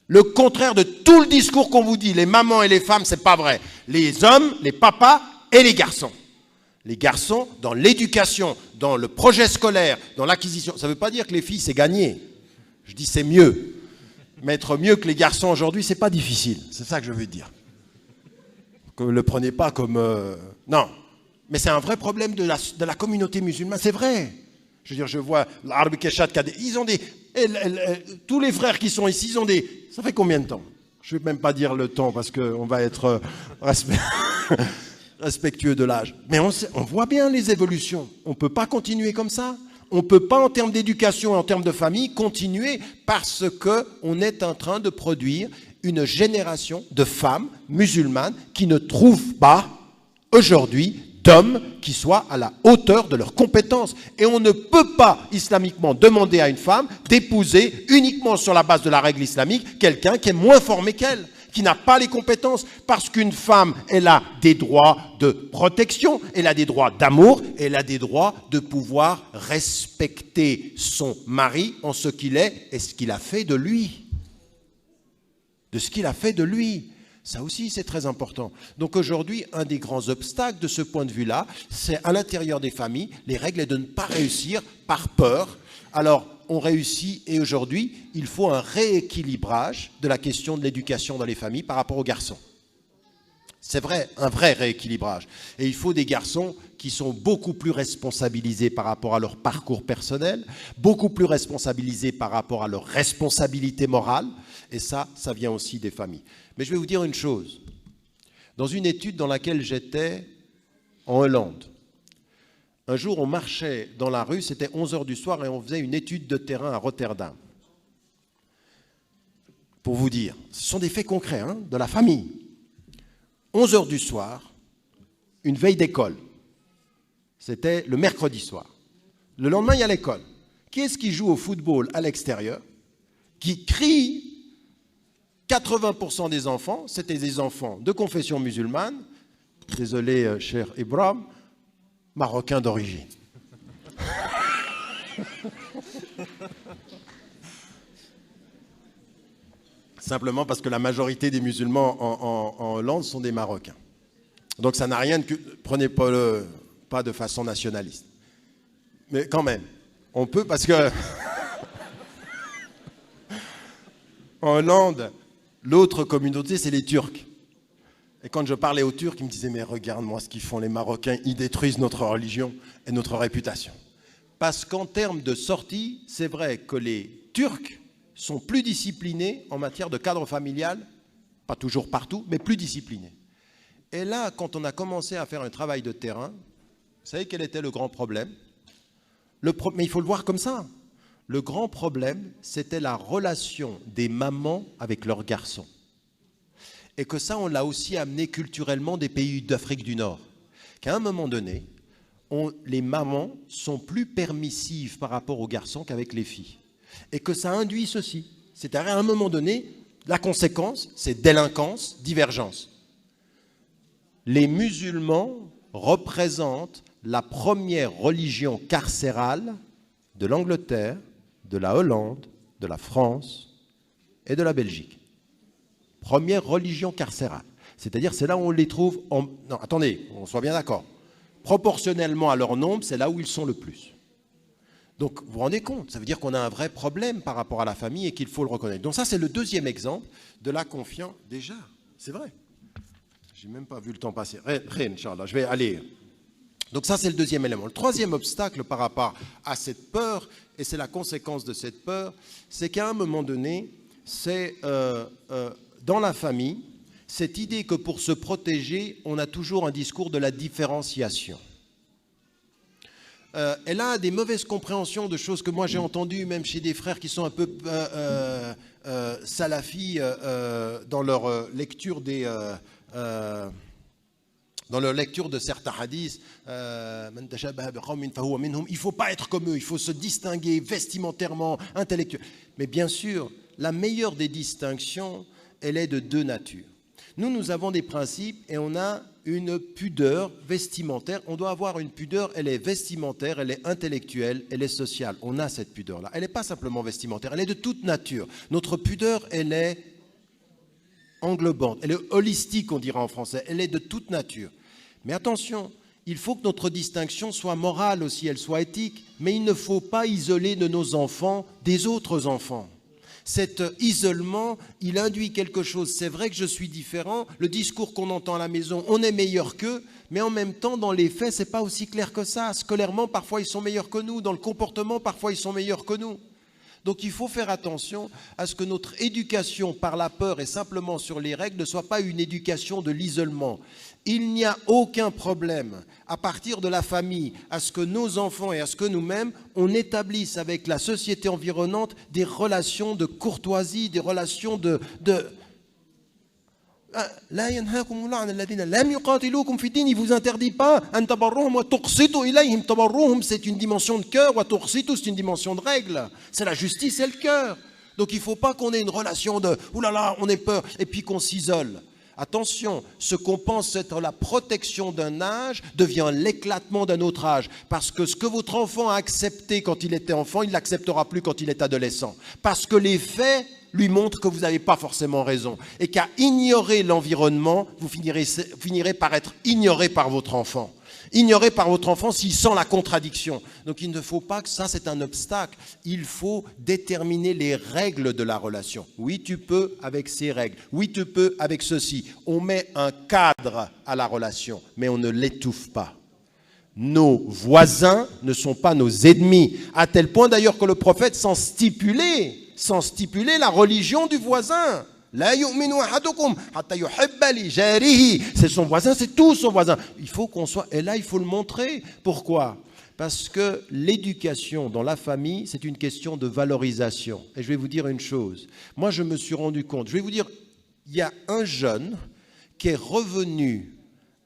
Le contraire de tout le discours qu'on vous dit, les mamans et les femmes, c'est pas vrai. Les hommes, les papas et les garçons. Les garçons, dans l'éducation, dans le projet scolaire, dans l'acquisition, ça ne veut pas dire que les filles, c'est gagné. Je dis c'est mieux. Mais être mieux que les garçons aujourd'hui, c'est pas difficile. C'est ça que je veux dire. Que ne le prenez pas comme... Non. Mais c'est un vrai problème de la communauté musulmane. C'est vrai. Je veux dire, je vois l'Arab Keshat, ils ont des... tous les frères qui sont ici, ils ont des... Ça fait combien de temps? Je ne vais même pas dire le temps parce qu'on va être respectueux de l'âge. Mais on voit bien les évolutions. On ne peut pas continuer comme ça. On ne peut pas, en termes d'éducation et en termes de famille, continuer parce qu'on est en train de produire une génération de femmes musulmanes qui ne trouvent pas, aujourd'hui, d'hommes qui soient à la hauteur de leurs compétences. Et on ne peut pas, islamiquement, demander à une femme d'épouser, uniquement sur la base de la règle islamique, quelqu'un qui est moins formé qu'elle, qui n'a pas les compétences, parce qu'une femme, elle a des droits de protection, elle a des droits d'amour, elle a des droits de pouvoir respecter son mari en ce qu'il est et ce qu'il a fait de lui. De ce qu'il a fait de lui. Ça aussi, c'est très important. Donc aujourd'hui, un des grands obstacles de ce point de vue-là, c'est à l'intérieur des familles, les règles est de ne pas réussir par peur. Alors, on réussit et aujourd'hui, il faut un rééquilibrage de la question de l'éducation dans les familles par rapport aux garçons. C'est vrai, un vrai rééquilibrage. Et il faut des garçons qui sont beaucoup plus responsabilisés par rapport à leur parcours personnel, beaucoup plus responsabilisés par rapport à leur responsabilité morale. Et ça vient aussi des familles. Mais je vais vous dire une chose. Dans une étude dans laquelle j'étais en Hollande, un jour on marchait dans la rue, c'était 11h du soir et on faisait une étude de terrain à Rotterdam. Pour vous dire, ce sont des faits concrets, hein, de la famille. 11h du soir, une veille d'école. C'était le mercredi soir. Le lendemain, il y a l'école. Qui est-ce qui joue au football à l'extérieur, qui crie? 80% des enfants, c'était des enfants de confession musulmane, désolé cher Ibrahim, marocains d'origine. Simplement parce que la majorité des musulmans en Hollande sont des Marocains. Donc ça n'a rien de... Prenez pas de façon nationaliste. Mais quand même, on peut parce que... en Hollande, l'autre communauté, c'est les Turcs. Et quand je parlais aux Turcs, ils me disaient « Mais regarde-moi ce qu'ils font les Marocains, ils détruisent notre religion et notre réputation. » Parce qu'en termes de sortie, c'est vrai que les Turcs sont plus disciplinés en matière de cadre familial, pas toujours partout, mais plus disciplinés. Et là, quand on a commencé à faire un travail de terrain, vous savez quel était le grand problème? Mais il faut le voir comme ça. Le grand problème, c'était la relation des mamans avec leurs garçons. Et que ça, on l'a aussi amené culturellement des pays d'Afrique du Nord. Qu'à un moment donné, les mamans sont plus permissives par rapport aux garçons qu'avec les filles. Et que ça induit ceci. C'est-à-dire, à un moment donné, la conséquence, c'est délinquance, divergence. Les musulmans représentent la première religion carcérale de l'Angleterre, de la Hollande, de la France et de la Belgique. Première religion carcérale. C'est-à-dire, c'est là où on les trouve... Non, attendez, on soit bien d'accord. Proportionnellement à leur nombre, c'est là où ils sont le plus. Donc, vous vous rendez compte, ça veut dire qu'on a un vrai problème par rapport à la famille et qu'il faut le reconnaître. Donc ça, c'est le deuxième exemple de la confiance. Déjà, c'est vrai. Je n'ai même pas vu le temps passer. Inch'Allah, je vais aller... Donc ça, c'est le deuxième élément. Le troisième obstacle par rapport à cette peur, et c'est la conséquence de cette peur, c'est qu'à un moment donné, c'est dans la famille, cette idée que pour se protéger, on a toujours un discours de la différenciation. Elle a des mauvaises compréhensions de choses que moi j'ai entendues, même chez des frères qui sont un peu salafis dans leur lecture des... dans leur lecture de certains hadiths, il ne faut pas être comme eux, il faut se distinguer vestimentairement, intellectuellement. Mais bien sûr, la meilleure des distinctions, elle est de deux natures. Nous avons des principes et on a une pudeur vestimentaire. On doit avoir une pudeur, elle est vestimentaire, elle est intellectuelle, elle est sociale. On a cette pudeur-là. Elle n'est pas simplement vestimentaire, elle est de toute nature. Notre pudeur, elle est englobante, elle est holistique, on dira en français, elle est de toute nature. Mais attention, il faut que notre distinction soit morale aussi, elle soit éthique, mais il ne faut pas isoler de nos enfants des autres enfants. Cet isolement, il induit quelque chose. C'est vrai que je suis différent, le discours qu'on entend à la maison, on est meilleur qu'eux, mais en même temps, dans les faits, ce n'est pas aussi clair que ça. Scolairement, parfois, ils sont meilleurs que nous. Dans le comportement, parfois, ils sont meilleurs que nous. Donc il faut faire attention à ce que notre éducation par la peur et simplement sur les règles ne soit pas une éducation de l'isolement. Il n'y a aucun problème à partir de la famille à ce que nos enfants et à ce que nous-mêmes, on établisse avec la société environnante des relations de courtoisie, des relations de لا ينهاكم الله عن الذين لم يقاتلوكم في الدين. Il vous interdit pas أن تبروهم وتقسطوا إليهم. تبروهم, c'est une dimension de cœur, وتقسطوا, c'est une dimension de règle. C'est la justice et le cœur. Donc il ne faut pas qu'on ait une relation de « oulala, on est peur » et puis qu'on s'isole. Attention, ce qu'on pense être la protection d'un âge devient l'éclatement d'un autre âge. Parce que ce que votre enfant a accepté quand il était enfant, il ne l'acceptera plus quand il est adolescent. Parce que les faits lui montrent que vous n'avez pas forcément raison. Et qu'à ignorer l'environnement, vous finirez par être ignoré par votre enfant. Ignoré par votre enfant s'il sent la contradiction. Donc il ne faut pas que ça, c'est un obstacle. Il faut déterminer les règles de la relation. Oui, tu peux avec ces règles. Oui, tu peux avec ceci. On met un cadre à la relation, mais on ne l'étouffe pas. Nos voisins ne sont pas nos ennemis. À tel point d'ailleurs que le prophète, sans stipuler la religion du voisin. La yu'minu ahadukum hatta yuhibba li jarihi. C'est son voisin, c'est tout son voisin. Il faut qu'on soit, et là il faut le montrer. Pourquoi ? Parce que l'éducation dans la famille, c'est une question de valorisation. Et je vais vous dire une chose. Moi, je me suis rendu compte. Je vais vous dire, il y a un jeune qui est revenu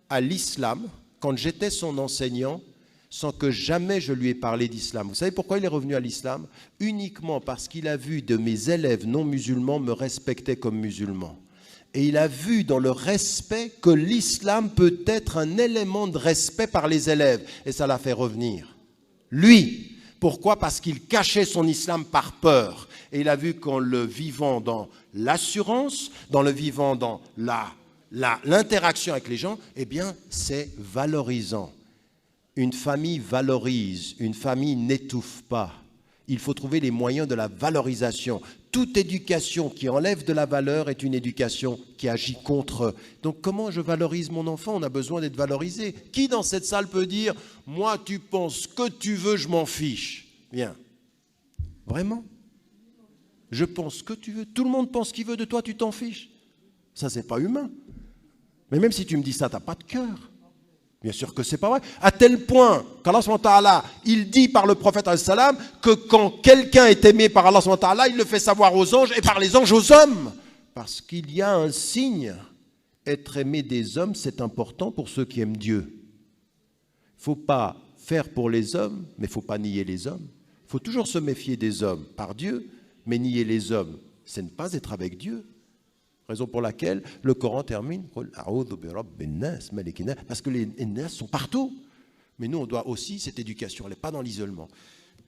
à l'islam quand j'étais son enseignant, sans que jamais je lui ai parlé d'islam. Vous savez pourquoi il est revenu à l'islam ? Uniquement parce qu'il a vu de mes élèves non musulmans me respecter comme musulman. Et il a vu dans le respect que l'islam peut être un élément de respect par les élèves. Et ça l'a fait revenir. Lui, pourquoi ? Parce qu'il cachait son islam par peur. Et il a vu qu'en le vivant dans l'assurance, dans le vivant dans l'interaction avec les gens, eh bien, c'est valorisant. Une famille valorise, une famille n'étouffe pas. Il faut trouver les moyens de la valorisation. Toute éducation qui enlève de la valeur est une éducation qui agit contre. Donc comment je valorise mon enfant ? On a besoin d'être valorisé. Qui dans cette salle peut dire « Moi, tu penses ce que tu veux, je m'en fiche ». Bien. Vraiment ? Je pense ce que tu veux. Tout le monde pense ce qu'il veut de toi, tu t'en fiches. Ça, c'est pas humain. Mais même si tu me dis ça, tu n'as pas de cœur. Bien sûr que c'est pas vrai. À tel point qu'Allah subhanahu wa ta'ala, il dit par le prophète salam que quand quelqu'un est aimé par Allah subhanahu wa ta'ala, il le fait savoir aux anges et par les anges aux hommes. Parce qu'il y a un signe. Être aimé des hommes, c'est important pour ceux qui aiment Dieu. Il ne faut pas faire pour les hommes, mais il ne faut pas nier les hommes. Il faut toujours se méfier des hommes par Dieu, mais nier les hommes, c'est ne pas être avec Dieu. Raison pour laquelle le Coran termine parce que les nas sont partout. Mais nous, on doit aussi cette éducation. Elle n'est pas dans l'isolement.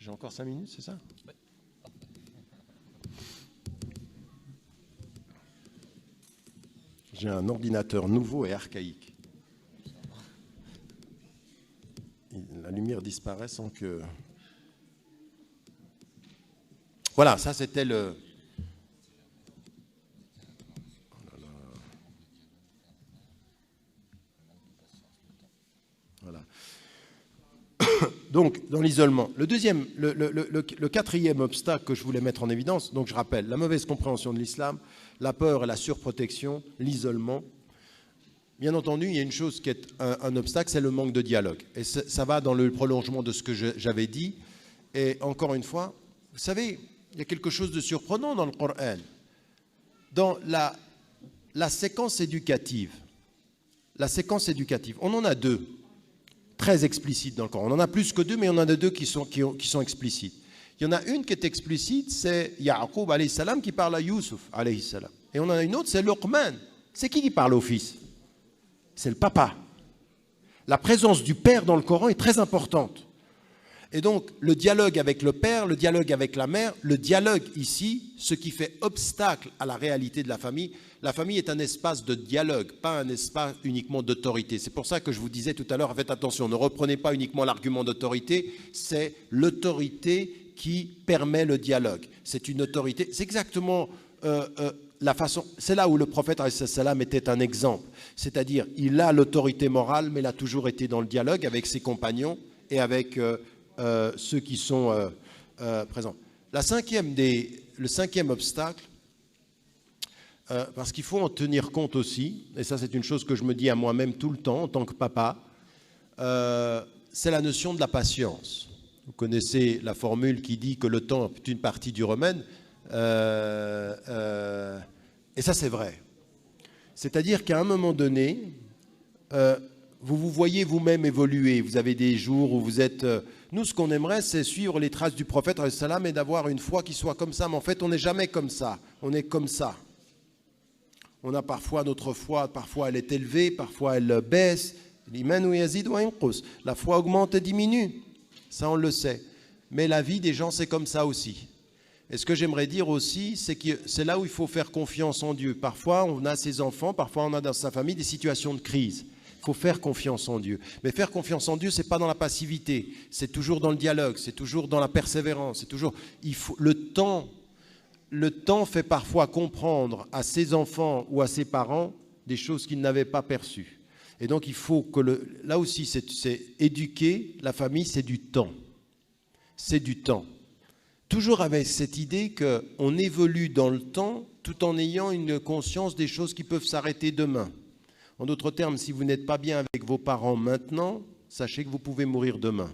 J'ai encore 5 minutes, c'est ça ? J'ai un ordinateur nouveau et archaïque. La lumière disparaît sans que... Voilà, ça c'était le... Voilà. Donc, dans l'isolement. Le quatrième obstacle que je voulais mettre en évidence, donc je rappelle, la mauvaise compréhension de l'islam, la peur et la surprotection, l'isolement. Bien entendu, il y a une chose qui est un obstacle, c'est le manque de dialogue. Et ça va dans le prolongement de ce que j'avais dit. Et encore une fois, vous savez, il y a quelque chose de surprenant dans le Coran. Dans la séquence éducative, on en a deux, très explicites dans le Coran. On en a plus que deux, mais on en a deux qui sont explicites. Il y en a une qui est explicite, c'est Ya'qub alayhi salam qui parle à Youssouf alayhi salam. Et on en a une autre, c'est Luqman. C'est qui parle au fils ? C'est le papa. La présence du père dans le Coran est très importante. Et donc, le dialogue avec le père, le dialogue avec la mère, le dialogue ici, ce qui fait obstacle à la réalité de la famille est un espace de dialogue, pas un espace uniquement d'autorité. C'est pour ça que je vous disais tout à l'heure, faites attention, ne reprenez pas uniquement l'argument d'autorité, c'est l'autorité qui permet le dialogue. C'est une autorité, c'est exactement la façon, c'est là où le prophète salam était un exemple. C'est-à-dire, il a l'autorité morale, mais il a toujours été dans le dialogue avec ses compagnons et avec ceux qui sont présents. le cinquième obstacle, parce qu'il faut en tenir compte aussi, et ça c'est une chose que je me dis à moi-même tout le temps en tant que papa, c'est la notion de la patience. Vous connaissez la formule qui dit que le temps est une partie du remède, et ça c'est vrai. C'est-à-dire qu'à un moment donné, vous vous voyez vous-même évoluer. Vous avez des jours où vous êtes... Nous, ce qu'on aimerait, c'est suivre les traces du prophète et d'avoir une foi qui soit comme ça. Mais en fait, on n'est jamais comme ça. On est comme ça. On a parfois notre foi, parfois elle est élevée, parfois elle baisse. La foi augmente et diminue. Ça, on le sait. Mais la vie des gens, c'est comme ça aussi. Et ce que j'aimerais dire aussi, c'est que c'est là où il faut faire confiance en Dieu. Parfois, on a ses enfants, parfois on a dans sa famille des situations de crise. Il faut faire confiance en Dieu. Mais faire confiance en Dieu, ce n'est pas dans la passivité. C'est toujours dans le dialogue, c'est toujours dans la persévérance. C'est toujours... Le temps fait parfois comprendre à ses enfants ou à ses parents des choses qu'ils n'avaient pas perçues. Et donc, il faut que... Là aussi, c'est éduquer la famille, c'est du temps. C'est du temps. Toujours avec cette idée qu'on évolue dans le temps tout en ayant une conscience des choses qui peuvent s'arrêter demain. En d'autres termes, si vous n'êtes pas bien avec vos parents maintenant, sachez que vous pouvez mourir demain.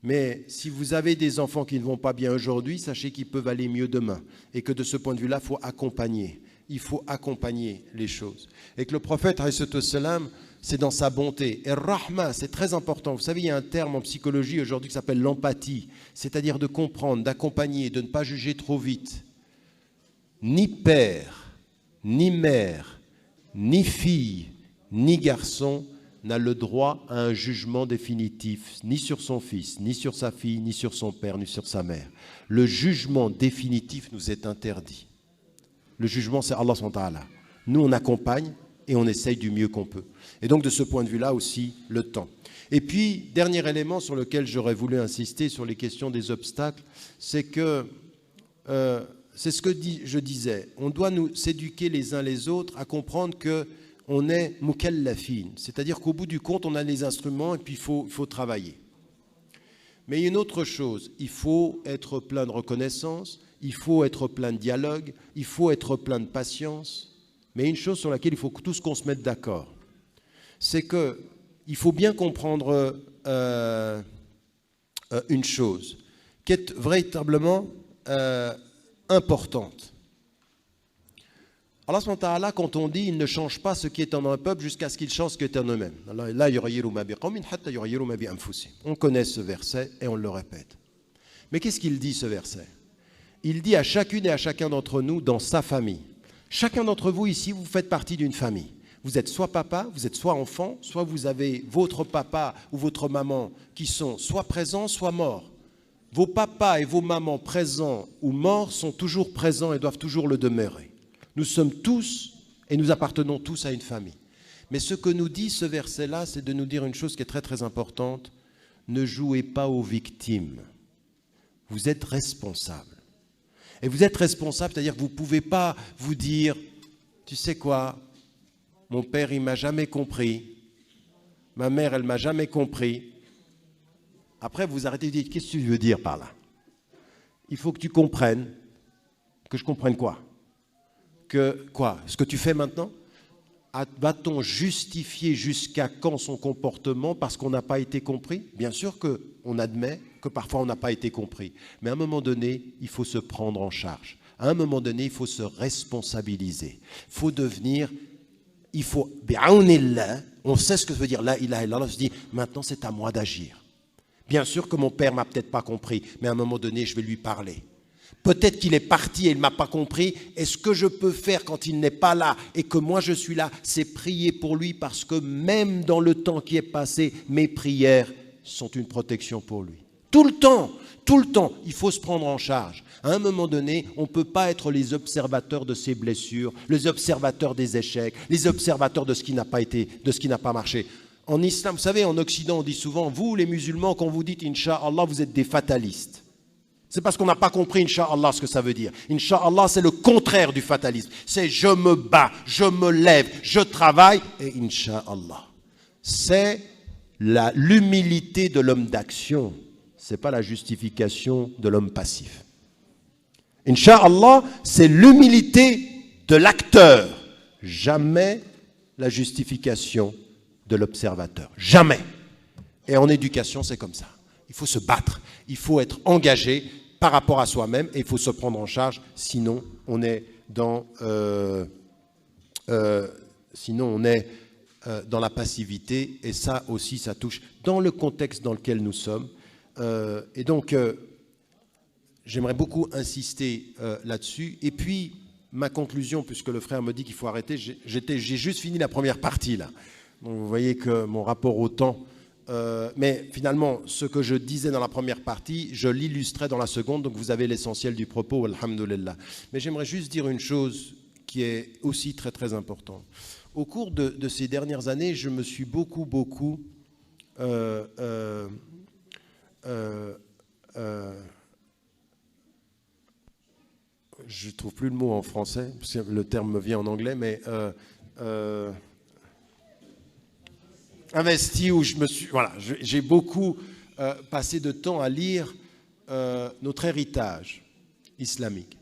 Mais si vous avez des enfants qui ne vont pas bien aujourd'hui, sachez qu'ils peuvent aller mieux demain. Et que de ce point de vue-là, il faut accompagner. Il faut accompagner les choses. Et que le prophète, c'est dans sa bonté. Et rahma, c'est très important. Vous savez, il y a un terme en psychologie aujourd'hui qui s'appelle l'empathie. C'est-à-dire de comprendre, d'accompagner, de ne pas juger trop vite. Ni père, ni mère, ni fille, ni garçon n'a le droit à un jugement définitif, ni sur son fils, ni sur sa fille, ni sur son père, ni sur sa mère. Le jugement définitif nous est interdit. Le jugement, c'est Allah subhanahu wa ta'ala. Nous, on accompagne et on essaye du mieux qu'on peut. Et donc, de ce point de vue-là aussi, le temps. Et puis, dernier élément sur lequel j'aurais voulu insister sur les questions des obstacles, c'est que... c'est ce que je disais, on doit nous s'éduquer les uns les autres à comprendre qu'on est mukallafin, c'est-à-dire qu'au bout du compte, on a les instruments et puis il faut travailler. Mais il y a une autre chose, il faut être plein de reconnaissance, il faut être plein de dialogue, il faut être plein de patience, mais une chose sur laquelle il faut tous qu'on se mette d'accord, c'est qu'il faut bien comprendre une chose qui est véritablement... importante. Allah subhanahu wa ta'ala, quand on dit il ne change pas ce qui est en un peuple jusqu'à ce qu'il change ce qui est en eux-mêmes. On connaît ce verset et on le répète. Mais qu'est-ce qu'il dit ce verset? Il dit à chacune et à chacun d'entre nous dans sa famille. Chacun d'entre vous ici, vous faites partie d'une famille. Vous êtes soit papa, vous êtes soit enfant, soit vous avez votre papa ou votre maman qui sont soit présents, soit morts. Vos papas et vos mamans présents ou morts sont toujours présents et doivent toujours le demeurer. Nous sommes tous et nous appartenons tous à une famille. Mais ce que nous dit ce verset-là, c'est de nous dire une chose qui est très très importante. Ne jouez pas aux victimes. Vous êtes responsables. Et vous êtes responsable, c'est-à-dire que vous ne pouvez pas vous dire, tu sais quoi, mon père, il ne m'a jamais compris. Ma mère, elle ne m'a jamais compris. Après, vous arrêtez de dire, qu'est-ce que tu veux dire par là? Il faut que tu comprennes. Que je comprenne quoi? Quoi? Ce que tu fais maintenant? Va-t-on justifier jusqu'à quand son comportement parce qu'on n'a pas été compris? Bien sûr qu'on admet que parfois on n'a pas été compris. Mais à un moment donné, il faut se prendre en charge. À un moment donné, il faut se responsabiliser. Il faut devenir... On sait ce que veut dire la ilaha illallah. On se dit, maintenant c'est à moi d'agir. Bien sûr que mon père ne m'a peut-être pas compris, mais à un moment donné, je vais lui parler. Peut-être qu'il est parti et il ne m'a pas compris. Et ce que je peux faire quand il n'est pas là et que moi je suis là, c'est prier pour lui parce que même dans le temps qui est passé, mes prières sont une protection pour lui. Tout le temps, il faut se prendre en charge. À un moment donné, on ne peut pas être les observateurs de ses blessures, les observateurs des échecs, les observateurs de ce qui n'a pas été, de ce qui n'a pas marché. En islam, vous savez, en Occident, on dit souvent, vous les musulmans, quand vous dites Inch'Allah, vous êtes des fatalistes. C'est parce qu'on n'a pas compris Inch'Allah ce que ça veut dire. Inch'Allah, c'est le contraire du fatalisme. C'est je me bats, je me lève, je travaille et Inch'Allah. C'est l'humilité de l'homme d'action. Ce n'est pas la justification de l'homme passif. Inch'Allah, c'est l'humilité de l'acteur, jamais la justification de l'observateur. Jamais. Et en éducation, c'est comme ça. Il faut se battre, il faut être engagé par rapport à soi-même et il faut se prendre en charge, sinon on est dans, dans la passivité, et ça aussi, ça touche dans le contexte dans lequel nous sommes. Et donc, j'aimerais beaucoup insister là-dessus. Et puis, ma conclusion, puisque le frère me dit qu'il faut arrêter, j'ai juste fini la première partie, là. Donc, vous voyez que mon rapport au temps... mais finalement, ce que je disais dans la première partie, je l'illustrais dans la seconde, donc vous avez l'essentiel du propos, alhamdoulilah. Mais j'aimerais juste dire une chose qui est aussi très très importante. Au cours de ces dernières années, je me suis beaucoup je ne trouve plus le mot en français, parce que le terme me vient en anglais, mais investi, où je me suis... Voilà, j'ai beaucoup passé de temps à lire notre héritage islamique.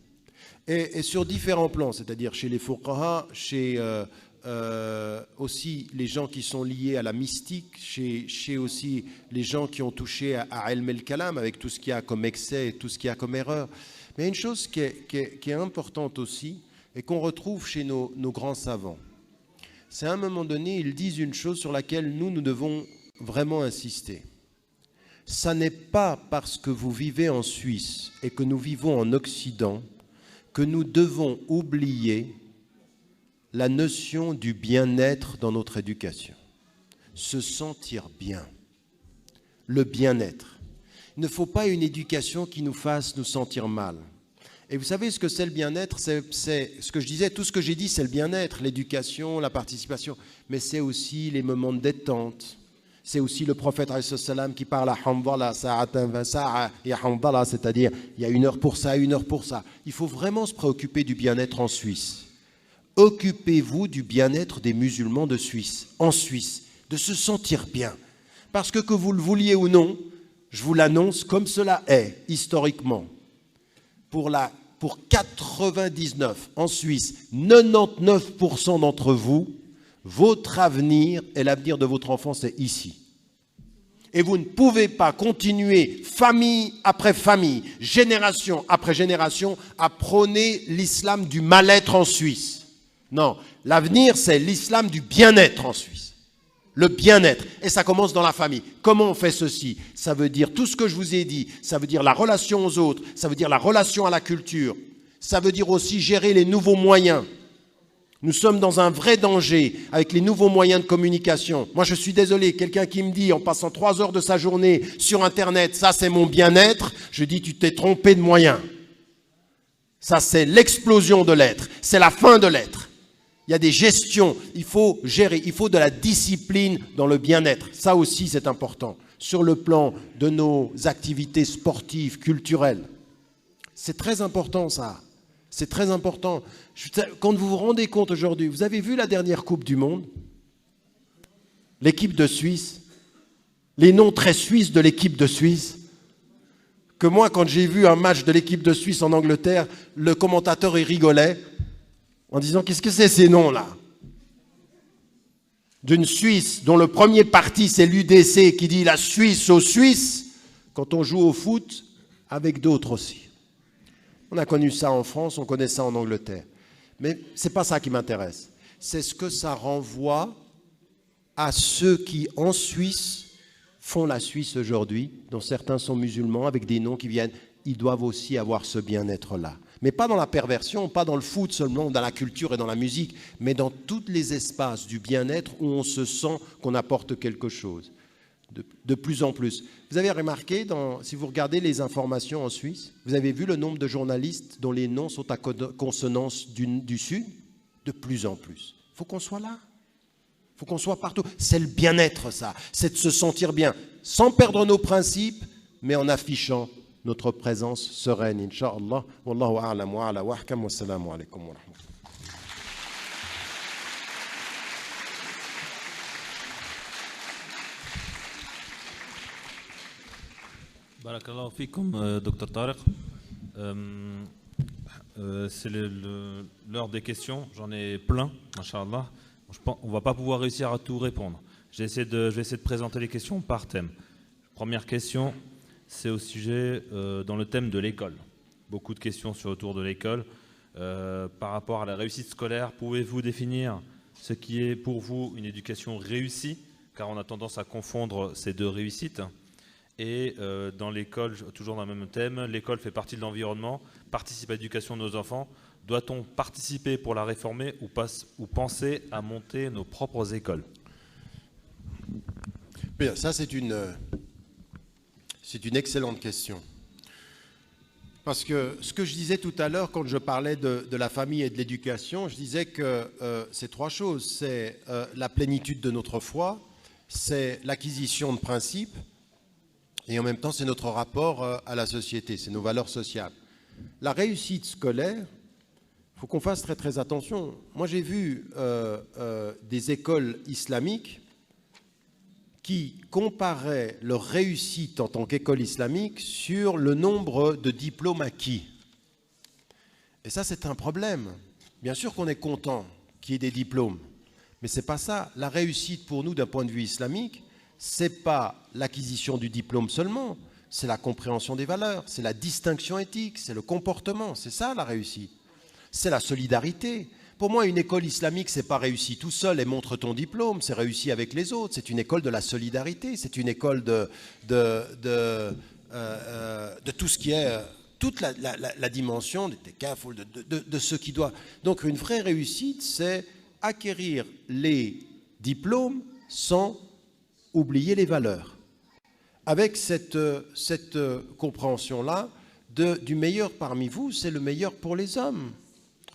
Et sur différents plans, c'est-à-dire chez les fuqaha, chez aussi les gens qui sont liés à la mystique, chez aussi les gens qui ont touché à ilm el-kalam, avec tout ce qu'il y a comme excès et tout ce qu'il y a comme erreur. Mais une chose qui est importante aussi, et qu'on retrouve chez nos grands savants, c'est à un moment donné, ils disent une chose sur laquelle nous devons vraiment insister. Ça n'est pas parce que vous vivez en Suisse et que nous vivons en Occident que nous devons oublier la notion du bien-être dans notre éducation. Se sentir bien, le bien-être. Il ne faut pas une éducation qui nous fasse nous sentir mal. Et vous savez ce que c'est le bien-être, c'est ce que je disais, tout ce que j'ai dit, c'est le bien-être, l'éducation, la participation, mais c'est aussi les moments de détente. C'est aussi le prophète ﷺ qui parle à Hamdallah, c'est-à-dire il y a 1 heure pour ça, 1 heure pour ça. Il faut vraiment se préoccuper du bien-être en Suisse. Occupez-vous du bien-être des musulmans de Suisse, en Suisse, de se sentir bien. Parce que vous le vouliez ou non, je vous l'annonce comme cela est, historiquement. Pour 99 en Suisse, 99% d'entre vous, votre avenir et l'avenir de votre enfant, c'est ici. Et vous ne pouvez pas continuer, famille après famille, génération après génération, à prôner l'islam du mal-être en Suisse. Non, l'avenir, c'est l'islam du bien-être en Suisse. Le bien-être. Et ça commence dans la famille. Comment on fait ceci? Ça veut dire tout ce que je vous ai dit. Ça veut dire la relation aux autres. Ça veut dire la relation à la culture. Ça veut dire aussi gérer les nouveaux moyens. Nous sommes dans un vrai danger avec les nouveaux moyens de communication. Moi, je suis désolé, quelqu'un qui me dit, en passant 3 heures de sa journée sur Internet, ça c'est mon bien-être, je dis, tu t'es trompé de moyen. Ça c'est l'explosion de l'être, c'est la fin de l'être. Il y a des gestions, il faut gérer, il faut de la discipline dans le bien-être. Ça aussi c'est important. Sur le plan de nos activités sportives, culturelles. C'est très important ça. C'est très important. Quand vous vous rendez compte aujourd'hui, vous avez vu la dernière Coupe du Monde? L'équipe de Suisse, les noms très suisses de l'équipe de Suisse, que moi, quand j'ai vu un match de l'équipe de Suisse en Angleterre, le commentateur, il rigolait en disant, qu'est-ce que c'est ces noms-là? D'une Suisse dont le premier parti, c'est l'UDC, qui dit la Suisse aux Suisses, quand on joue au foot, avec d'autres aussi. On a connu ça en France, on connaît ça en Angleterre. Mais ce n'est pas ça qui m'intéresse. C'est ce que ça renvoie à ceux qui, en Suisse, font la Suisse aujourd'hui, dont certains sont musulmans, avec des noms qui viennent. Ils doivent aussi avoir ce bien-être-là. Mais pas dans la perversion, pas dans le foot seulement, dans la culture et dans la musique, mais dans tous les espaces du bien-être où on se sent qu'on apporte quelque chose. De plus en plus. Vous avez remarqué, si vous regardez les informations en Suisse, vous avez vu le nombre de journalistes dont les noms sont à consonance du Sud? De plus en plus. Il faut qu'on soit là. Il faut qu'on soit partout. C'est le bien-être, ça. C'est de se sentir bien, sans perdre nos principes, mais en affichant notre présence sereine, Inch'Allah. Wallahu a'lam wa ala wa ahkam wa salamu alaykum wa rahmatullah. بارك الله فيكم دكتور طارق. C'est l'heure des questions. J'en ai plein, Inch'Allah. On ne va pas pouvoir réussir à tout répondre. Je vais essayer de présenter les questions par thème. Première question, c'est au sujet, dans le thème de l'école. Beaucoup de questions autour de l'école. Par rapport à la réussite scolaire, pouvez-vous définir ce qui est pour vous une éducation réussie? Car on a tendance à confondre ces deux réussites. Et dans l'école, toujours dans le même thème, l'école fait partie de l'environnement, participe à l'éducation de nos enfants. Doit-on participer pour la réformer ou penser à monter nos propres écoles? Bien, ça c'est une excellente question. Parce que ce que je disais tout à l'heure quand je parlais de la famille et de l'éducation, je disais que c'est trois choses. C'est la plénitude de notre foi, c'est l'acquisition de principes, et en même temps c'est notre rapport à la société, c'est nos valeurs sociales. La réussite scolaire, il faut qu'on fasse très très attention. Moi j'ai vu des écoles islamiques qui comparaient leur réussite en tant qu'école islamique sur le nombre de diplômes acquis. Et ça, c'est un problème. Bien sûr qu'on est content qu'il y ait des diplômes, mais ce n'est pas ça. La réussite pour nous, d'un point de vue islamique, ce n'est pas l'acquisition du diplôme seulement, c'est la compréhension des valeurs, c'est la distinction éthique, c'est le comportement, c'est ça la réussite. C'est la solidarité. Pour moi, une école islamique, ce n'est pas réussi tout seul et montre ton diplôme, c'est réussi avec les autres. C'est une école de la solidarité, c'est une école de tout ce qui est, toute la dimension des CAF, de ce qui doit. Donc une vraie réussite, c'est acquérir les diplômes sans oublier les valeurs. Avec cette compréhension-là, du meilleur parmi vous, c'est le meilleur pour les hommes.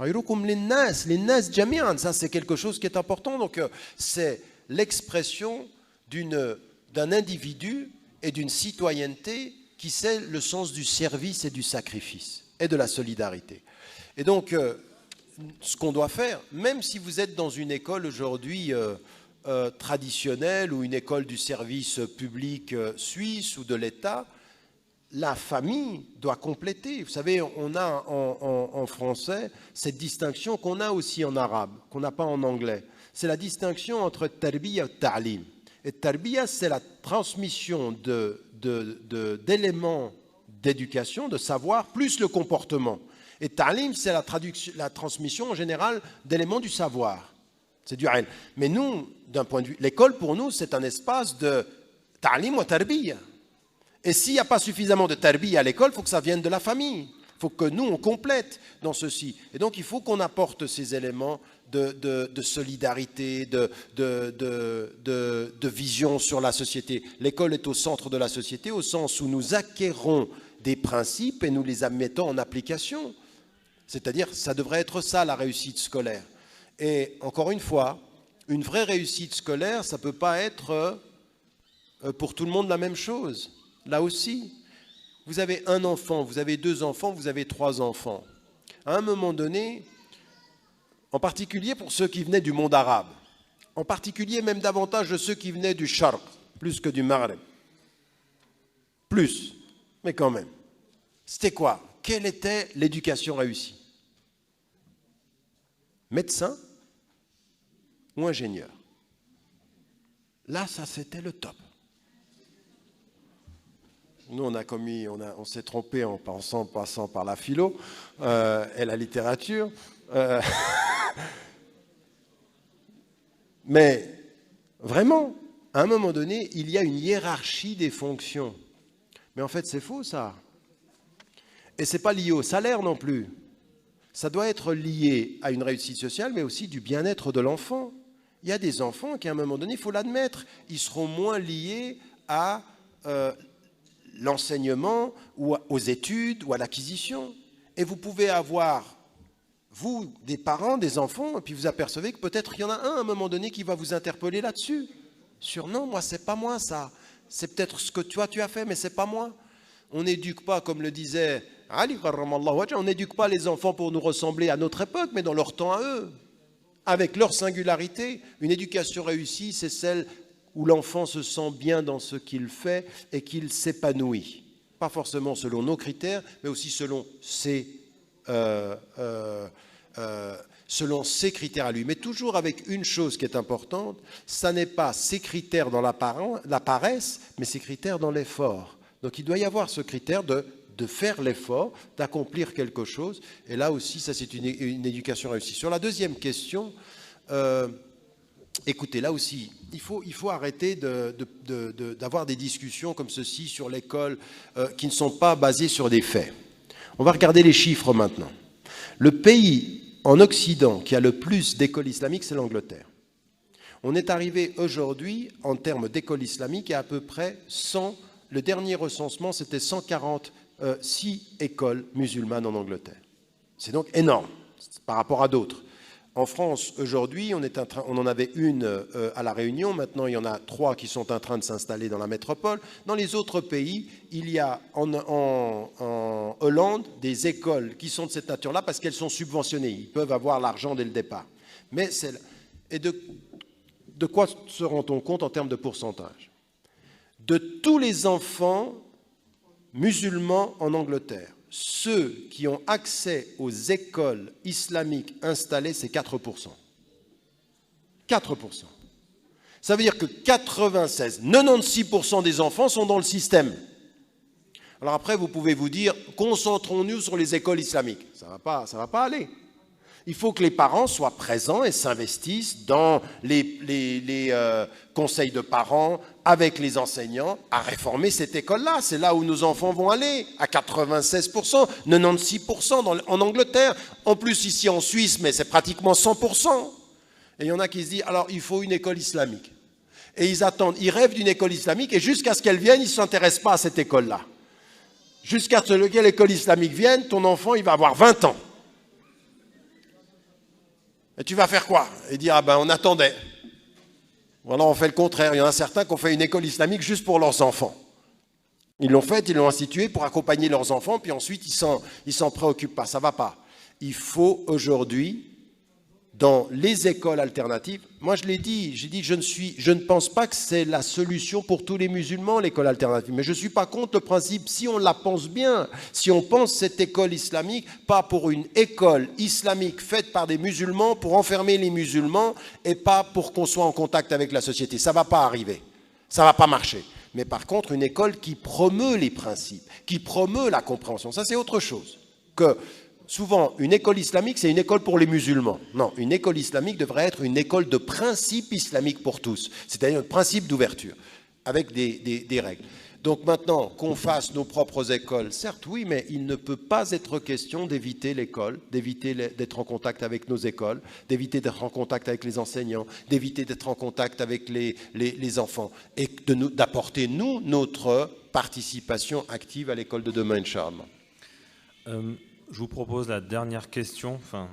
Les nas jami'an, ça c'est quelque chose qui est important. Donc c'est l'expression d'un individu et d'une citoyenneté qui sait le sens du service et du sacrifice et de la solidarité. Et donc ce qu'on doit faire, même si vous êtes dans une école aujourd'hui traditionnelle ou une école du service public suisse ou de l'État, la famille doit compléter. Vous savez, on a en français cette distinction qu'on a aussi en arabe, qu'on n'a pas en anglais. C'est la distinction entre tarbiya et ta'lim. Et tarbiya, c'est la transmission d'éléments d'éducation, de savoir, plus le comportement. Et ta'lim, c'est la transmission en général d'éléments du savoir. C'est du ilm. Mais nous, d'un point de vue, l'école pour nous, c'est un espace de ta'lim ou tarbiya. Et s'il n'y a pas suffisamment de tarbiya à l'école, il faut que ça vienne de la famille. Il faut que nous, on complète dans ceci. Et donc, il faut qu'on apporte ces éléments de solidarité, de vision sur la société. L'école est au centre de la société, au sens où nous acquérons des principes et nous les mettons en application. C'est-à-dire, ça devrait être ça, la réussite scolaire. Et encore une fois, une vraie réussite scolaire, ça ne peut pas être pour tout le monde la même chose. Là aussi, vous avez un enfant, vous avez deux enfants, vous avez trois enfants. À un moment donné, en particulier pour ceux qui venaient du monde arabe, en particulier même davantage de ceux qui venaient du Sharq, plus que du Maghreb. Plus, mais quand même. C'était quoi? Quelle était l'éducation réussie? Médecin ou ingénieur? Là, ça c'était le top. Nous, on s'est trompé en passant par la philo et la littérature. Mais vraiment, à un moment donné, il y a une hiérarchie des fonctions. Mais en fait, c'est faux, ça. Et ce n'est pas lié au salaire non plus. Ça doit être lié à une réussite sociale, mais aussi du bien-être de l'enfant. Il y a des enfants qui, à un moment donné, il faut l'admettre, ils seront moins liés à l'enseignement ou aux études ou à l'acquisition. Et vous pouvez avoir, vous, des parents, des enfants, et puis vous apercevez que peut-être il y en a un à un moment donné qui va vous interpeller là-dessus. Sur non, moi, c'est pas moi ça. C'est peut-être ce que toi tu as fait, mais c'est pas moi. On n'éduque pas, comme le disait Ali, on n'éduque pas les enfants pour nous ressembler à notre époque, mais dans leur temps à eux, avec leur singularité. Une éducation réussie, c'est celle où l'enfant se sent bien dans ce qu'il fait et qu'il s'épanouit. Pas forcément selon nos critères, mais aussi selon ses selon ses critères à lui. Mais toujours avec une chose qui est importante, ça n'est pas ses critères dans la paresse, mais ses critères dans l'effort. Donc il doit y avoir ce critère de faire l'effort, d'accomplir quelque chose. Et là aussi, ça c'est une éducation réussie. Sur la deuxième question, écoutez, là aussi, il faut arrêter d'avoir des discussions comme ceci sur l'école qui ne sont pas basées sur des faits. On va regarder les chiffres maintenant. Le pays en Occident qui a le plus d'écoles islamiques, c'est l'Angleterre. On est arrivé aujourd'hui, en termes d'écoles islamiques, à peu près 100, le dernier recensement, c'était 146 écoles musulmanes en Angleterre. C'est donc énorme par rapport à d'autres. En France, aujourd'hui, on en avait une à La Réunion. Maintenant, il y en a 3 qui sont en train de s'installer dans la métropole. Dans les autres pays, il y a en Hollande des écoles qui sont de cette nature-là parce qu'elles sont subventionnées. Ils peuvent avoir l'argent dès le départ. Mais et de quoi se rend-on compte en termes de pourcentage? De tous les enfants musulmans en Angleterre, ceux qui ont accès aux écoles islamiques installées, c'est 4%. 4%. Ça veut dire que 96% des enfants sont dans le système. Alors après, vous pouvez vous dire, concentrons-nous sur les écoles islamiques. Ça va pas aller. Il faut que les parents soient présents et s'investissent dans les conseils de parents, avec les enseignants, à réformer cette école-là. C'est là où nos enfants vont aller, à 96%, 96% en Angleterre. En plus, ici en Suisse, mais c'est pratiquement 100%. Et il y en a qui se disent, alors il faut une école islamique. Et ils attendent, ils rêvent d'une école islamique, et jusqu'à ce qu'elle vienne, ils ne s'intéressent pas à cette école-là. Jusqu'à ce que l'école islamique vienne, ton enfant, il va avoir 20 ans. Et tu vas faire quoi? Et dire, ah ben on attendait. Voilà, on fait le contraire. Il y en a certains qui ont fait une école islamique juste pour leurs enfants. Ils l'ont faite, ils l'ont instituée pour accompagner leurs enfants, puis ensuite ils s'en préoccupent pas. Ça va pas. Il faut aujourd'hui, dans les écoles alternatives, moi je l'ai dit, j'ai dit je ne pense pas que c'est la solution pour tous les musulmans, l'école alternative, mais je ne suis pas contre le principe, si on la pense bien, si on pense cette école islamique, pas pour une école islamique faite par des musulmans, pour enfermer les musulmans, et pas pour qu'on soit en contact avec la société. Ça ne va pas arriver, ça ne va pas marcher. Mais par contre, une école qui promeut les principes, qui promeut la compréhension, ça c'est autre chose que... Souvent, une école islamique, c'est une école pour les musulmans. Non, une école islamique devrait être une école de principes islamiques pour tous, c'est-à-dire un principe d'ouverture, avec des règles. Donc maintenant, qu'on fasse nos propres écoles, certes oui, mais il ne peut pas être question d'éviter l'école, d'éviter d'être en contact avec nos écoles, d'éviter d'être en contact avec les enseignants, d'éviter d'être en contact avec les enfants, et d'apporter, nous, notre participation active à l'école de demain, Inch'Allah. Je vous propose la dernière question, enfin,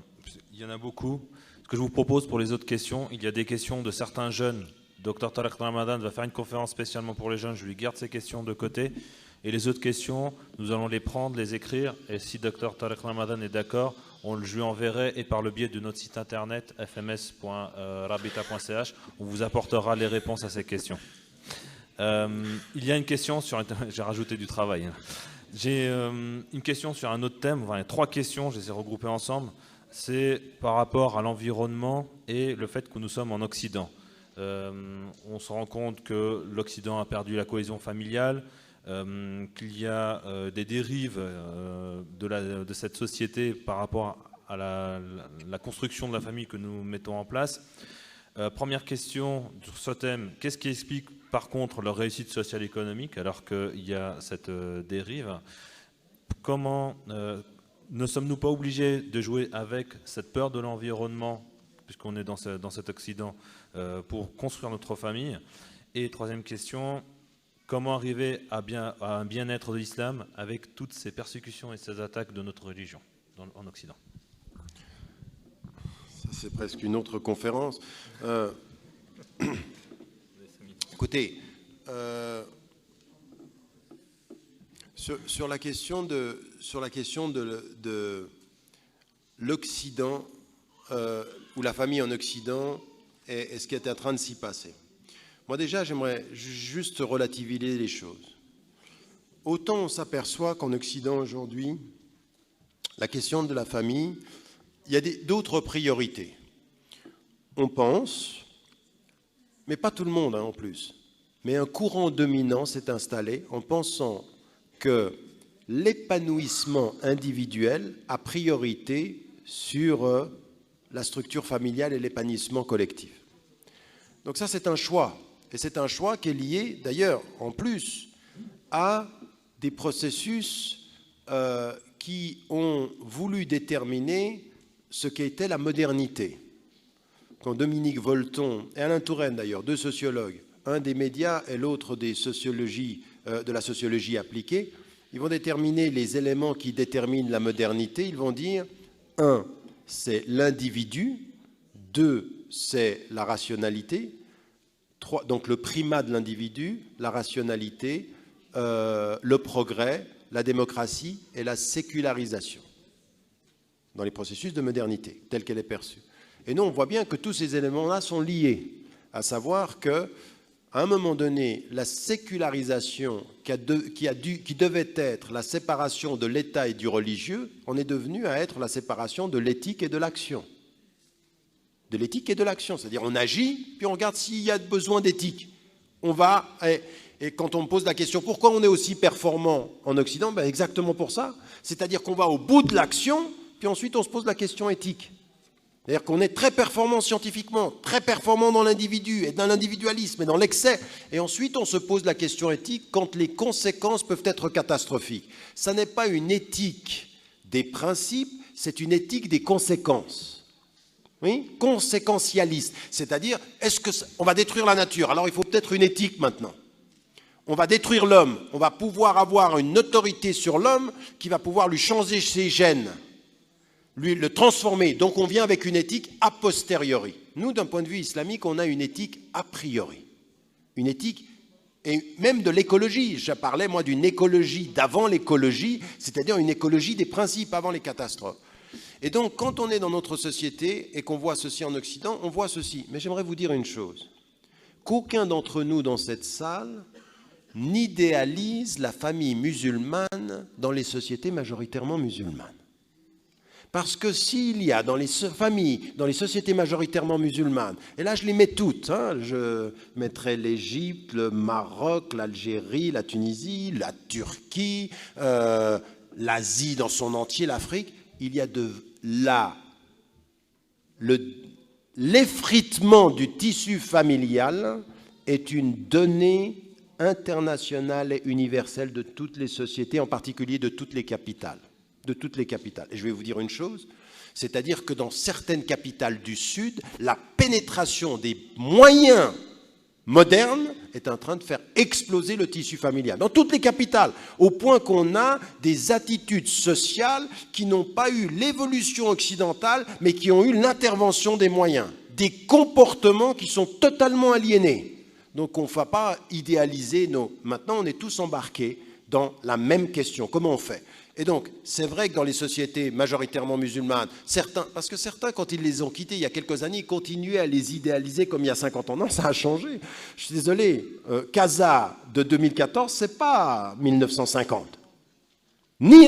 il y en a beaucoup. Ce que je vous propose pour les autres questions, il y a des questions de certains jeunes. Dr Tariq Ramadan va faire une conférence spécialement pour les jeunes, je lui garde ces questions de côté. Et les autres questions, nous allons les prendre, les écrire, et si Dr Tariq Ramadan est d'accord, je lui enverrai, et par le biais de notre site internet, fms.rabita.ch, on vous apportera les réponses à ces questions. Il y a une question sur... J'ai rajouté du travail, hein. J'ai une question sur un autre thème, enfin 3 questions, je les ai regroupées ensemble. C'est par rapport à l'environnement et le fait que nous sommes en Occident. On se rend compte que l'Occident a perdu la cohésion familiale, qu'il y a des dérives de cette société par rapport à la construction de la famille que nous mettons en place. Première question sur ce thème, qu'est-ce qui explique par contre leur réussite sociale et économique alors qu'il y a cette dérive? Comment ne sommes-nous pas obligés de jouer avec cette peur de l'environnement, puisqu'on est dans cet Occident, pour construire notre famille? Et troisième question, comment arriver à un bien-être de l'islam avec toutes ces persécutions et ces attaques de notre religion en Occident? C'est presque une autre conférence. Écoutez, sur la question de l'Occident, ou la famille en Occident, et ce qui est en train de s'y passer. Moi déjà, j'aimerais juste relativiser les choses. Autant on s'aperçoit qu'en Occident aujourd'hui, la question de la famille, il y a d'autres priorités. On pense, mais pas tout le monde en plus, mais un courant dominant s'est installé en pensant que l'épanouissement individuel a priorité sur la structure familiale et l'épanouissement collectif. Donc ça, c'est un choix. Et c'est un choix qui est lié, d'ailleurs, en plus, à des processus qui ont voulu déterminer ce qu'était la modernité. Quand Dominique Volton et Alain Touraine, d'ailleurs, deux sociologues, un des médias et l'autre de la sociologie appliquée, ils vont déterminer les éléments qui déterminent la modernité. Ils vont dire, 1, c'est l'individu, 2, c'est la rationalité, 3, donc le primat de l'individu, la rationalité, le progrès, la démocratie et la sécularisation dans les processus de modernité, telle qu'elle est perçue. Et nous, on voit bien que tous ces éléments-là sont liés, à savoir qu'à un moment donné, la sécularisation qui devait être la séparation de l'État et du religieux, en est devenue à être la séparation de l'éthique et de l'action. De l'éthique et de l'action, c'est-à-dire on agit, puis on regarde s'il y a besoin d'éthique. On va... Et quand on me pose la question, pourquoi on est aussi performant en Occident, ben exactement pour ça. C'est-à-dire qu'on va au bout de l'action, puis ensuite on se pose la question éthique. C'est-à-dire qu'on est très performant scientifiquement, très performant dans l'individu et dans l'individualisme et dans l'excès. Et ensuite on se pose la question éthique quand les conséquences peuvent être catastrophiques. Ça n'est pas une éthique des principes, c'est une éthique des conséquences. Oui, conséquentialiste. C'est-à-dire, est-ce que on va détruire la nature? Alors il faut peut-être une éthique maintenant. On va détruire l'homme, on va pouvoir avoir une autorité sur l'homme qui va pouvoir lui changer ses gènes, lui le transformer. Donc on vient avec une éthique a posteriori. Nous, d'un point de vue islamique, on a une éthique a priori. Une éthique, et même de l'écologie. Je parlais, moi, d'une écologie d'avant l'écologie, c'est-à-dire une écologie des principes avant les catastrophes. Et donc, quand on est dans notre société et qu'on voit ceci en Occident, on voit ceci. Mais j'aimerais vous dire une chose, qu'aucun d'entre nous dans cette salle n'idéalise la famille musulmane dans les sociétés majoritairement musulmanes. Parce que s'il y a dans les familles, dans les sociétés majoritairement musulmanes, et là je les mets toutes, je mettrai l'Égypte, le Maroc, l'Algérie, la Tunisie, la Turquie, l'Asie dans son entier, l'Afrique, il y a de là l'effritement du tissu familial est une donnée internationale et universelle de toutes les sociétés, en particulier de toutes les capitales. De toutes les capitales. Et je vais vous dire une chose, c'est-à-dire que dans certaines capitales du Sud, la pénétration des moyens modernes est en train de faire exploser le tissu familial. Dans toutes les capitales, au point qu'on a des attitudes sociales qui n'ont pas eu l'évolution occidentale, mais qui ont eu l'intervention des moyens. Des comportements qui sont totalement aliénés. Donc on ne va pas idéaliser nos... Maintenant, on est tous embarqués dans la même question. Comment on fait? Et donc, c'est vrai que dans les sociétés majoritairement musulmanes, parce que certains, quand ils les ont quittés il y a quelques années, ils continuaient à les idéaliser comme il y a 50 ans. Non, ça a changé. Je suis désolé, Casa de 2014, ce n'est pas 1950. Ni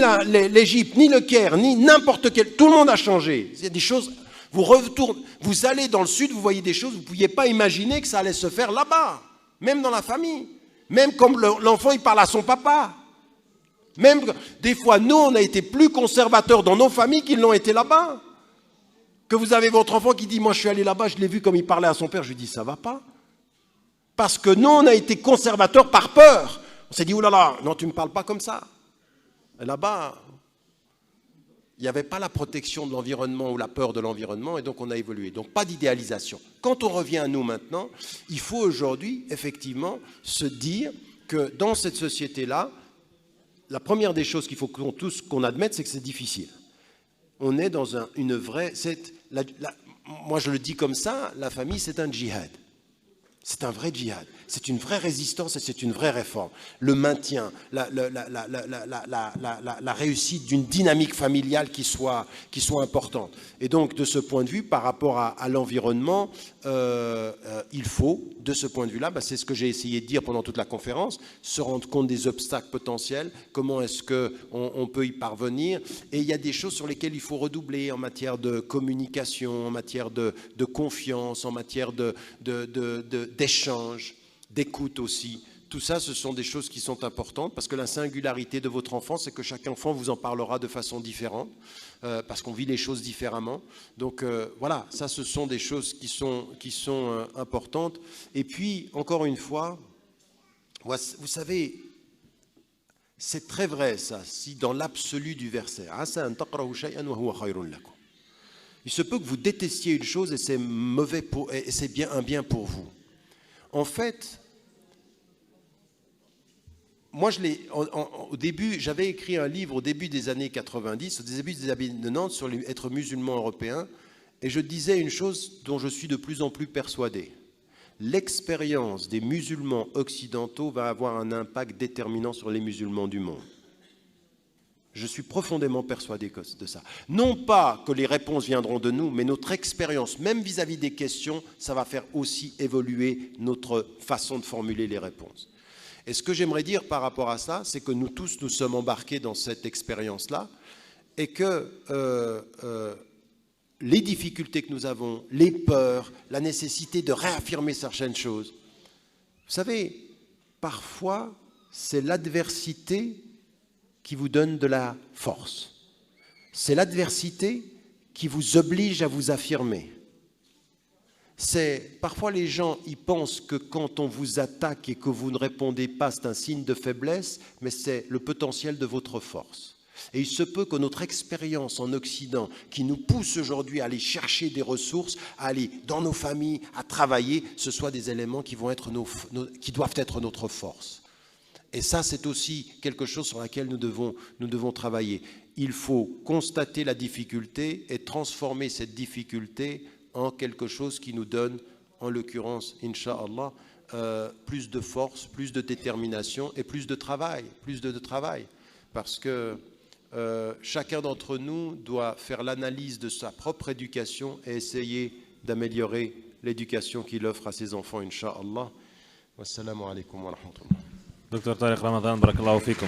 l'Égypte, ni le Caire, ni n'importe quel... Tout le monde a changé. Il y a des choses... Vous allez dans le sud, vous voyez des choses, vous ne pouviez pas imaginer que ça allait se faire là-bas, même dans la famille, même comme l'enfant il parle à son papa. Même des fois, nous, on a été plus conservateurs dans nos familles qu'ils l'ont été là-bas. Que vous avez votre enfant qui dit, moi je suis allé là-bas, je l'ai vu comme il parlait à son père, je lui dis, ça va pas. Parce que nous, on a été conservateurs par peur. On s'est dit, oulala, non, tu ne me parles pas comme ça. Et là-bas... il n'y avait pas la protection de l'environnement ou la peur de l'environnement, et donc on a évolué. Donc pas d'idéalisation. Quand on revient à nous maintenant, il faut aujourd'hui, effectivement, se dire que dans cette société-là, la première des choses qu'il faut qu'on admette, c'est que c'est difficile. On est dans une vraie... moi je le dis comme ça, la famille c'est un djihad. C'est un vrai djihad, c'est une vraie résistance et c'est une vraie réforme. Le maintien, la réussite d'une dynamique familiale qui soit importante. Et donc, de ce point de vue, par rapport à l'environnement, il faut, de ce point de vue-là, c'est ce que j'ai essayé de dire pendant toute la conférence, se rendre compte des obstacles potentiels, comment est-ce qu'on peut y parvenir. Et il y a des choses sur lesquelles il faut redoubler en matière de communication, en matière de confiance, en matière d'échange, d'écoute aussi. Tout ça, ce sont des choses qui sont importantes parce que la singularité de votre enfant, c'est que chaque enfant vous en parlera de façon différente parce qu'on vit les choses différemment. Donc voilà, ça, ce sont des choses qui sont importantes. Et puis, encore une fois, vous savez, c'est très vrai ça, si dans l'absolu du verset, il se peut que vous détestiez une chose et c'est mauvais et c'est bien un bien pour vous. En fait, moi, au début, j'avais écrit un livre au début des années 90, au début des années 90, sur être musulman européen, et je disais une chose dont je suis de plus en plus persuadé. L'expérience des musulmans occidentaux va avoir un impact déterminant sur les musulmans du monde. Je suis profondément persuadé de ça. Non pas que les réponses viendront de nous, mais notre expérience, même vis-à-vis des questions, ça va faire aussi évoluer notre façon de formuler les réponses. Et ce que j'aimerais dire par rapport à ça, c'est que nous tous, nous sommes embarqués dans cette expérience-là et que les difficultés que nous avons, les peurs, la nécessité de réaffirmer certaines choses, vous savez, parfois, c'est l'adversité qui vous donne de la force. C'est l'adversité qui vous oblige à vous affirmer. Parfois les gens ils pensent que quand on vous attaque et que vous ne répondez pas, c'est un signe de faiblesse, mais c'est le potentiel de votre force. Et il se peut que notre expérience en Occident, qui nous pousse aujourd'hui à aller chercher des ressources, à aller dans nos familles, à travailler, ce soit des éléments qui doivent être notre force. Et ça, c'est aussi quelque chose sur laquelle nous devons travailler. Il faut constater la difficulté et transformer cette difficulté en quelque chose qui nous donne, en l'occurrence, Inch'Allah, plus de force, plus de détermination et plus de travail. Parce que chacun d'entre nous doit faire l'analyse de sa propre éducation et essayer d'améliorer l'éducation qu'il offre à ses enfants, Inch'Allah. Wassalamu alaikum wa rahmatullah. Dr. Tariq Ramadan, barakallahu fikum.